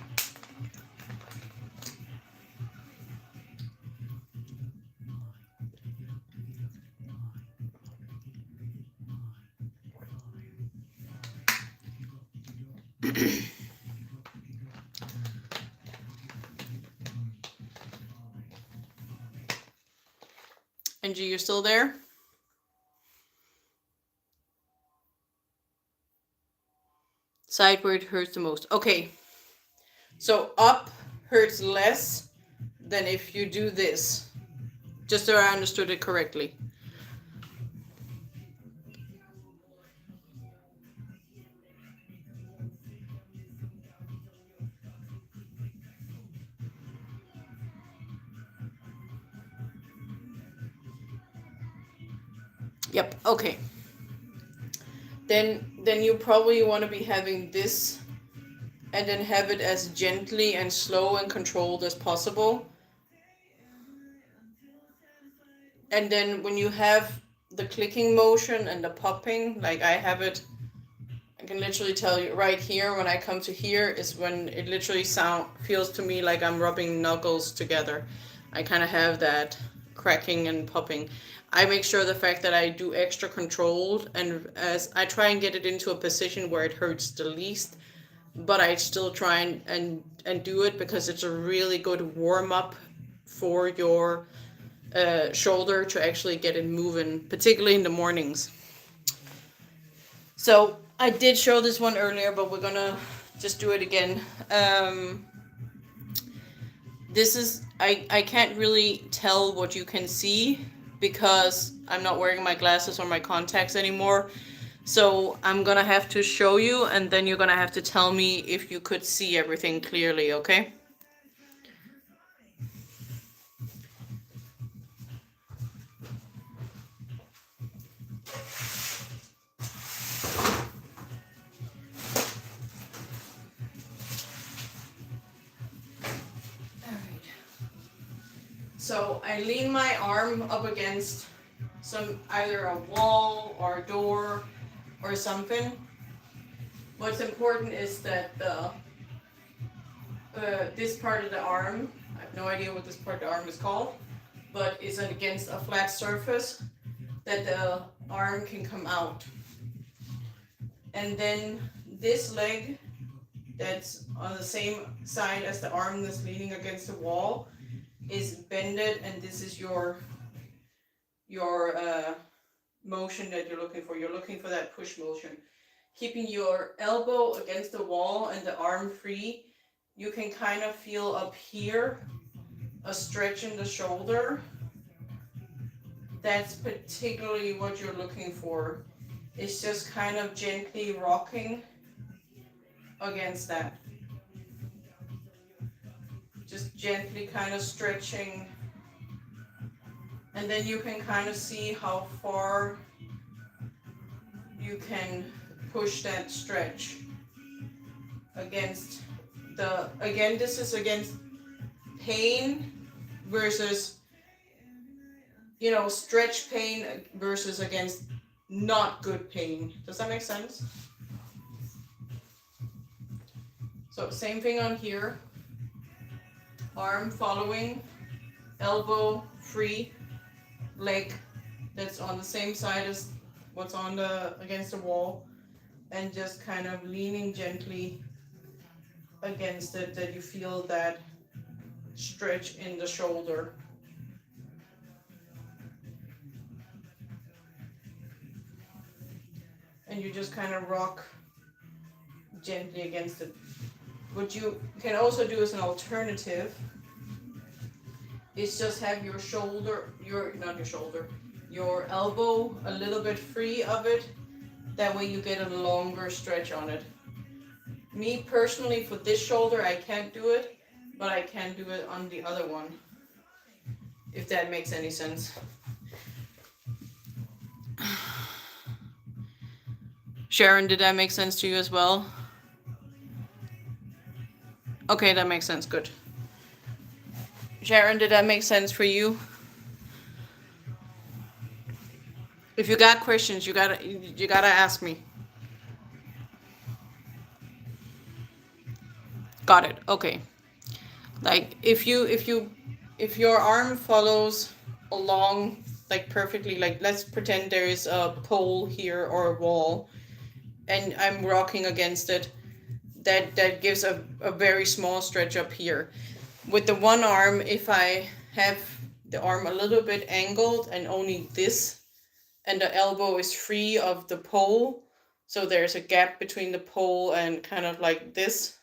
S1: Angie, you're still there? Side where it hurts the most. Okay. So up hurts less than if you do this. Just so I understood it correctly. Yep, okay. Then you probably want to be having this, and then have it as gently and slow and controlled as possible. And then when you have the clicking motion and the popping, like I have it, I can literally tell you right here, when I come to here is when it literally feels to me like I'm rubbing knuckles together. I kind of have that cracking and popping. I make sure the fact that I do extra controlled, and as I try and get it into a position where it hurts the least, but I still try and do it because it's a really good warm up for your shoulder to actually get it moving, particularly in the mornings. So I did show this one earlier, but we're gonna just do it again. This is, I can't really tell what you can see because I'm not wearing my glasses or my contacts anymore. So I'm gonna have to show you, and then you're gonna have to tell me if you could see everything clearly, okay? So I lean my arm up against either a wall or a door or something. What's important is that this part of the arm, I have no idea what this part of the arm is called, but is against a flat surface, that the arm can come out. And then this leg that's on the same side as the arm that's leaning against the wall is bended, and this is your motion that you're looking for. You're looking for that push motion. Keeping your elbow against the wall and the arm free, you can kind of feel up here a stretch in the shoulder. That's particularly what you're looking for. It's just kind of gently rocking against that. Just gently kind of stretching, and then you can kind of see how far you can push that stretch against again, this is against pain versus, stretch pain versus against not good pain. Does that make sense? So same thing on here. Arm following, elbow free, leg that's on the same side as what's on the against the wall, and just kind of leaning gently against it, that you feel that stretch in the shoulder. And you just kind of rock gently against it. What you can also do as an alternative is just have your shoulder, your elbow a little bit free of it. That way you get a longer stretch on it. Me personally, for this shoulder, I can't do it, but I can do it on the other one, if that makes any sense. Sharon, did that make sense to you as well? Okay, that makes sense. Good. Sharon, did that make sense for you? If you got questions, you gotta ask me. Got it. Okay. Like if your arm follows along like perfectly, like let's pretend there is a pole here or a wall, and I'm rocking against it. That gives a very small stretch up here. With the one arm, if I have the arm a little bit angled and only this, and the elbow is free of the pole, so there's a gap between the pole and kind of like this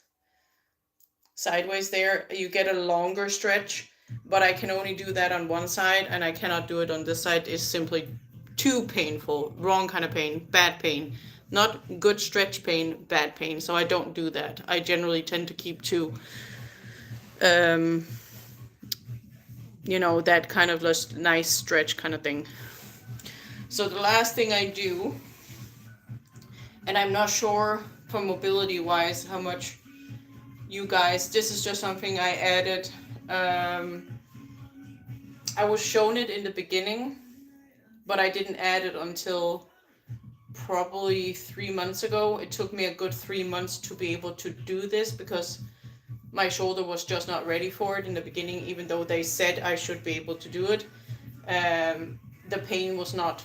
S1: sideways there, you get a longer stretch. But I can only do that on one side, and I cannot do it on this side. It's simply too painful. Wrong kind of pain. Bad pain. Not good stretch pain, bad pain. So I don't do that. I generally tend to keep to that kind of just nice stretch kind of thing. So the last thing I do, and I'm not sure for mobility wise how much you guys, this is just something I added. I was shown it in the beginning, but I didn't add it until probably 3 months ago. It took me a good 3 months to be able to do this because my shoulder was just not ready for it in the beginning, even though they said I should be able to do it. The pain was not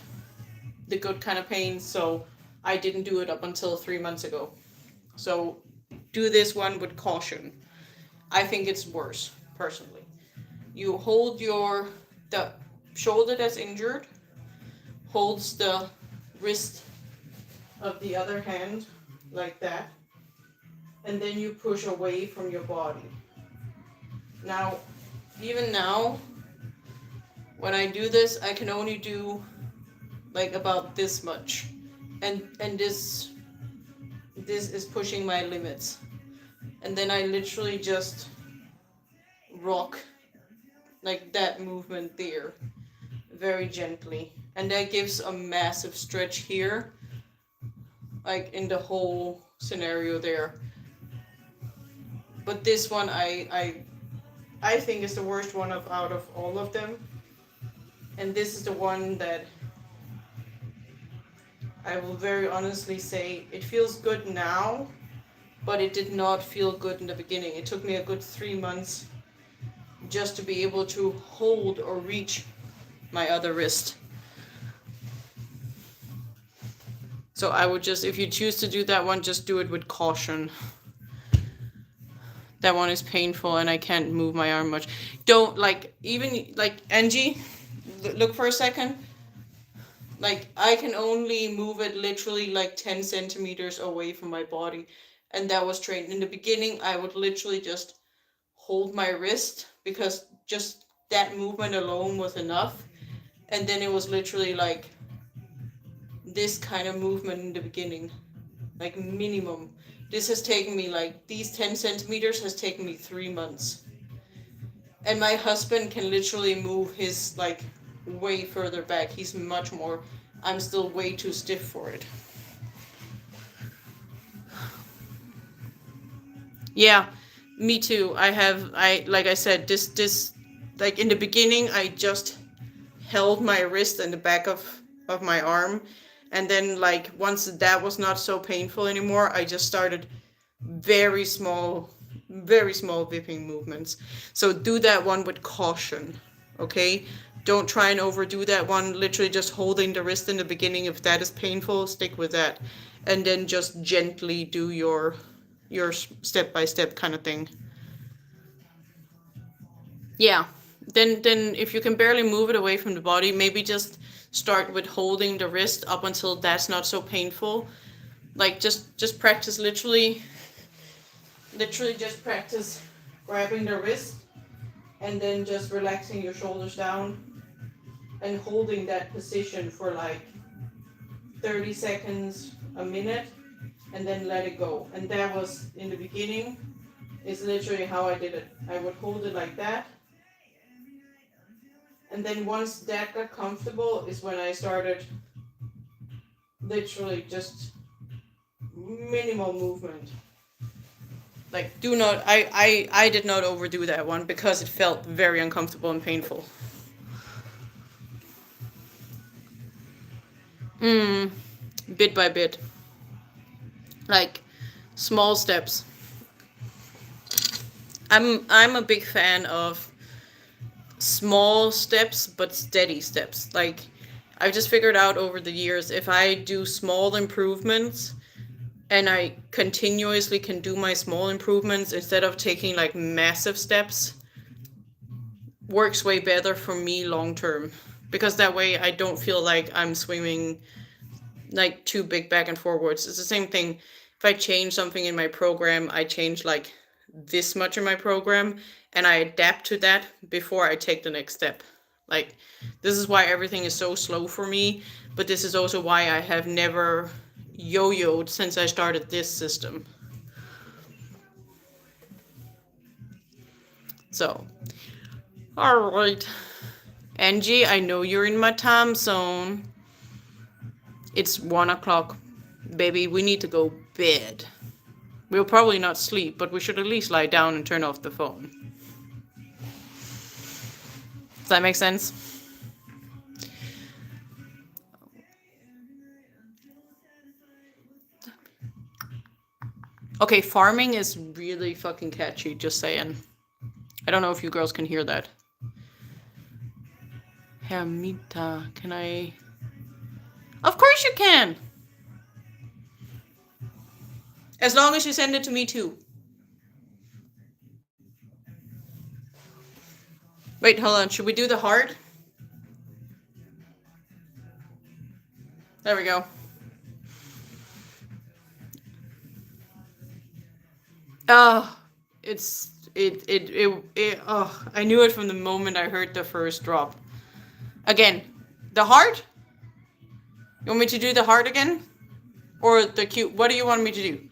S1: the good kind of pain, so I didn't do it up until 3 months ago. So do this one with caution. I think it's worse, personally. You hold the shoulder that's injured, holds the wrist of the other hand like that, and then you push away from your body. Now, even now, when I do this, I can only do like about this much, and this is pushing my limits. And then I literally just rock like that movement there, very gently, and that gives a massive stretch here, like in the whole scenario there. But this one I think is the worst one out of all of them, and this is the one that I will very honestly say it feels good now, but it did not feel good in the beginning. It took me a good 3 months just to be able to hold or reach my other wrist. So I would just, if you choose to do that one, just do it with caution. That one is painful and I can't move my arm much. Don't, even Angie, look for a second. Like, I can only move it literally like 10 centimeters away from my body. And that was trained. In the beginning, I would literally just hold my wrist because just that movement alone was enough. And then it was literally like this kind of movement in the beginning, like minimum. This has taken me, like, these 10 centimeters has taken me 3 months. And my husband can literally move his, like, way further back. He's much more, I'm still way too stiff for it. Yeah, me too. Like I said, this, like in the beginning, I just held my wrist in the back of my arm. And then, like, once that was not so painful anymore, I just started very small whipping movements. So do that one with caution, okay? Don't try and overdo that one. Literally just holding the wrist in the beginning. If that is painful, stick with that. And then just gently do your step-by-step kind of thing. Yeah. Then if you can barely move it away from the body, maybe just start with holding the wrist up until that's not so painful. Like just practice literally just practice grabbing the wrist and then just relaxing your shoulders down and holding that position for like 30 seconds, a minute, and then let it go. And that was in the beginning, is literally how I did it. I would hold it like that. And then once that got comfortable is when I started literally just minimal movement. Like, do not, I did not overdo that one because it felt very uncomfortable and painful. Bit by bit. Like, small steps. I'm a big fan of small steps but steady steps. Like, I've just figured out over the years, if I do small improvements and I continuously can do my small improvements instead of taking like massive steps, works way better for me long term. Because that way I don't feel like I'm swimming like too big back and forwards. It's the same thing. If I change something in my program, I change like this much in my program and I adapt to that before I take the next step. Like, this is why everything is so slow for me, but this is also why I have never yo-yoed since I started this system. So, all right. Angie, I know you're in my time zone. It's 1 o'clock. Baby, we need to go bed. We'll probably not sleep, but we should at least lie down and turn off the phone. Does that make sense? Okay, farming is really fucking catchy, just saying. I don't know if you girls can hear that. Hermita, can I... Of course you can! As long as you send it to me too. Wait, hold on. Should we do the heart? There we go. Oh, I knew it from the moment I heard the first drop. Again, the heart? You want me to do the heart again? Or the cute? What do you want me to do?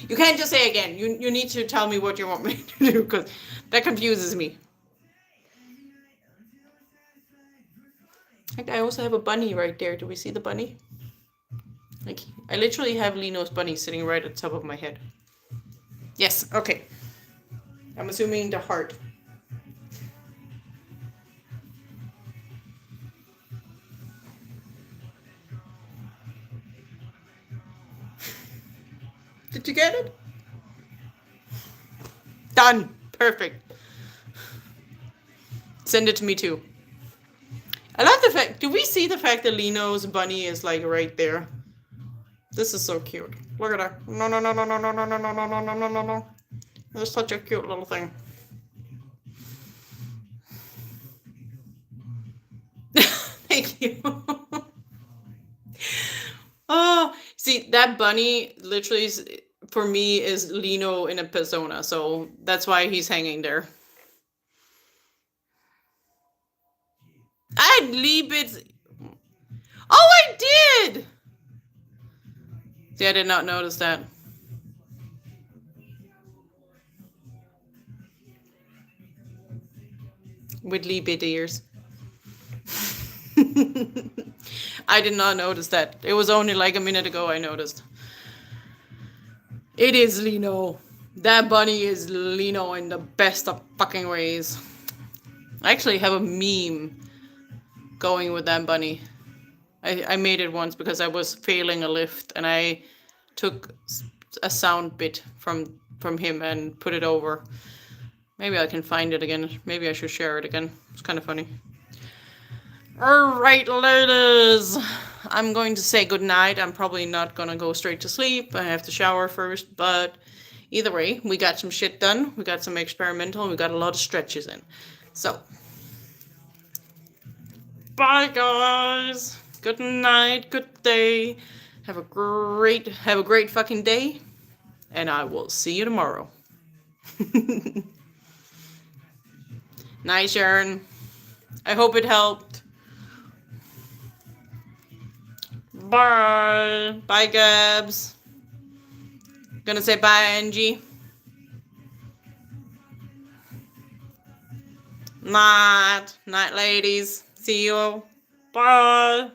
S1: You can't just say again. You need to tell me what you want me to do, because that confuses me. Like, I also have a bunny right there. Do we see the bunny? Like, I literally have Lino's bunny sitting right at the top of my head. Yes, okay. I'm assuming the heart. Did you get it? Done. Perfect. Send it to me too. I love the fact, do we see the fact that Lino's bunny is like right there? This is so cute. Look at her. No, no, no, no, no, no, no, no, no, no, no, no, no, no. It's such a cute little thing. Thank you. Oh, see, that bunny literally is, for me, is Lino in a persona, so that's why he's hanging there. I'd leave it. Oh, I did! See, I did not notice that. With bit ears. I did not notice that. It was only like a minute ago I noticed. It is Lino. That bunny is Lino in the best of fucking ways. I actually have a meme going with that bunny. I made it once because I was failing a lift and I took a sound bit from him and put it over. Maybe I can find it again. Maybe I should share it again. It's kind of funny. Alright, ladies. I'm going to say goodnight. I'm probably not gonna go straight to sleep. I have to shower first, but either way, we got some shit done. We got some experimental, and we got a lot of stretches in. So, bye guys. Good night, good day. Have a great fucking day. And I will see you tomorrow. Night, Sharon. I hope it helped. Bye. Bye, Gabs. Gonna say bye, Angie. Night. Night, ladies. See you. Bye.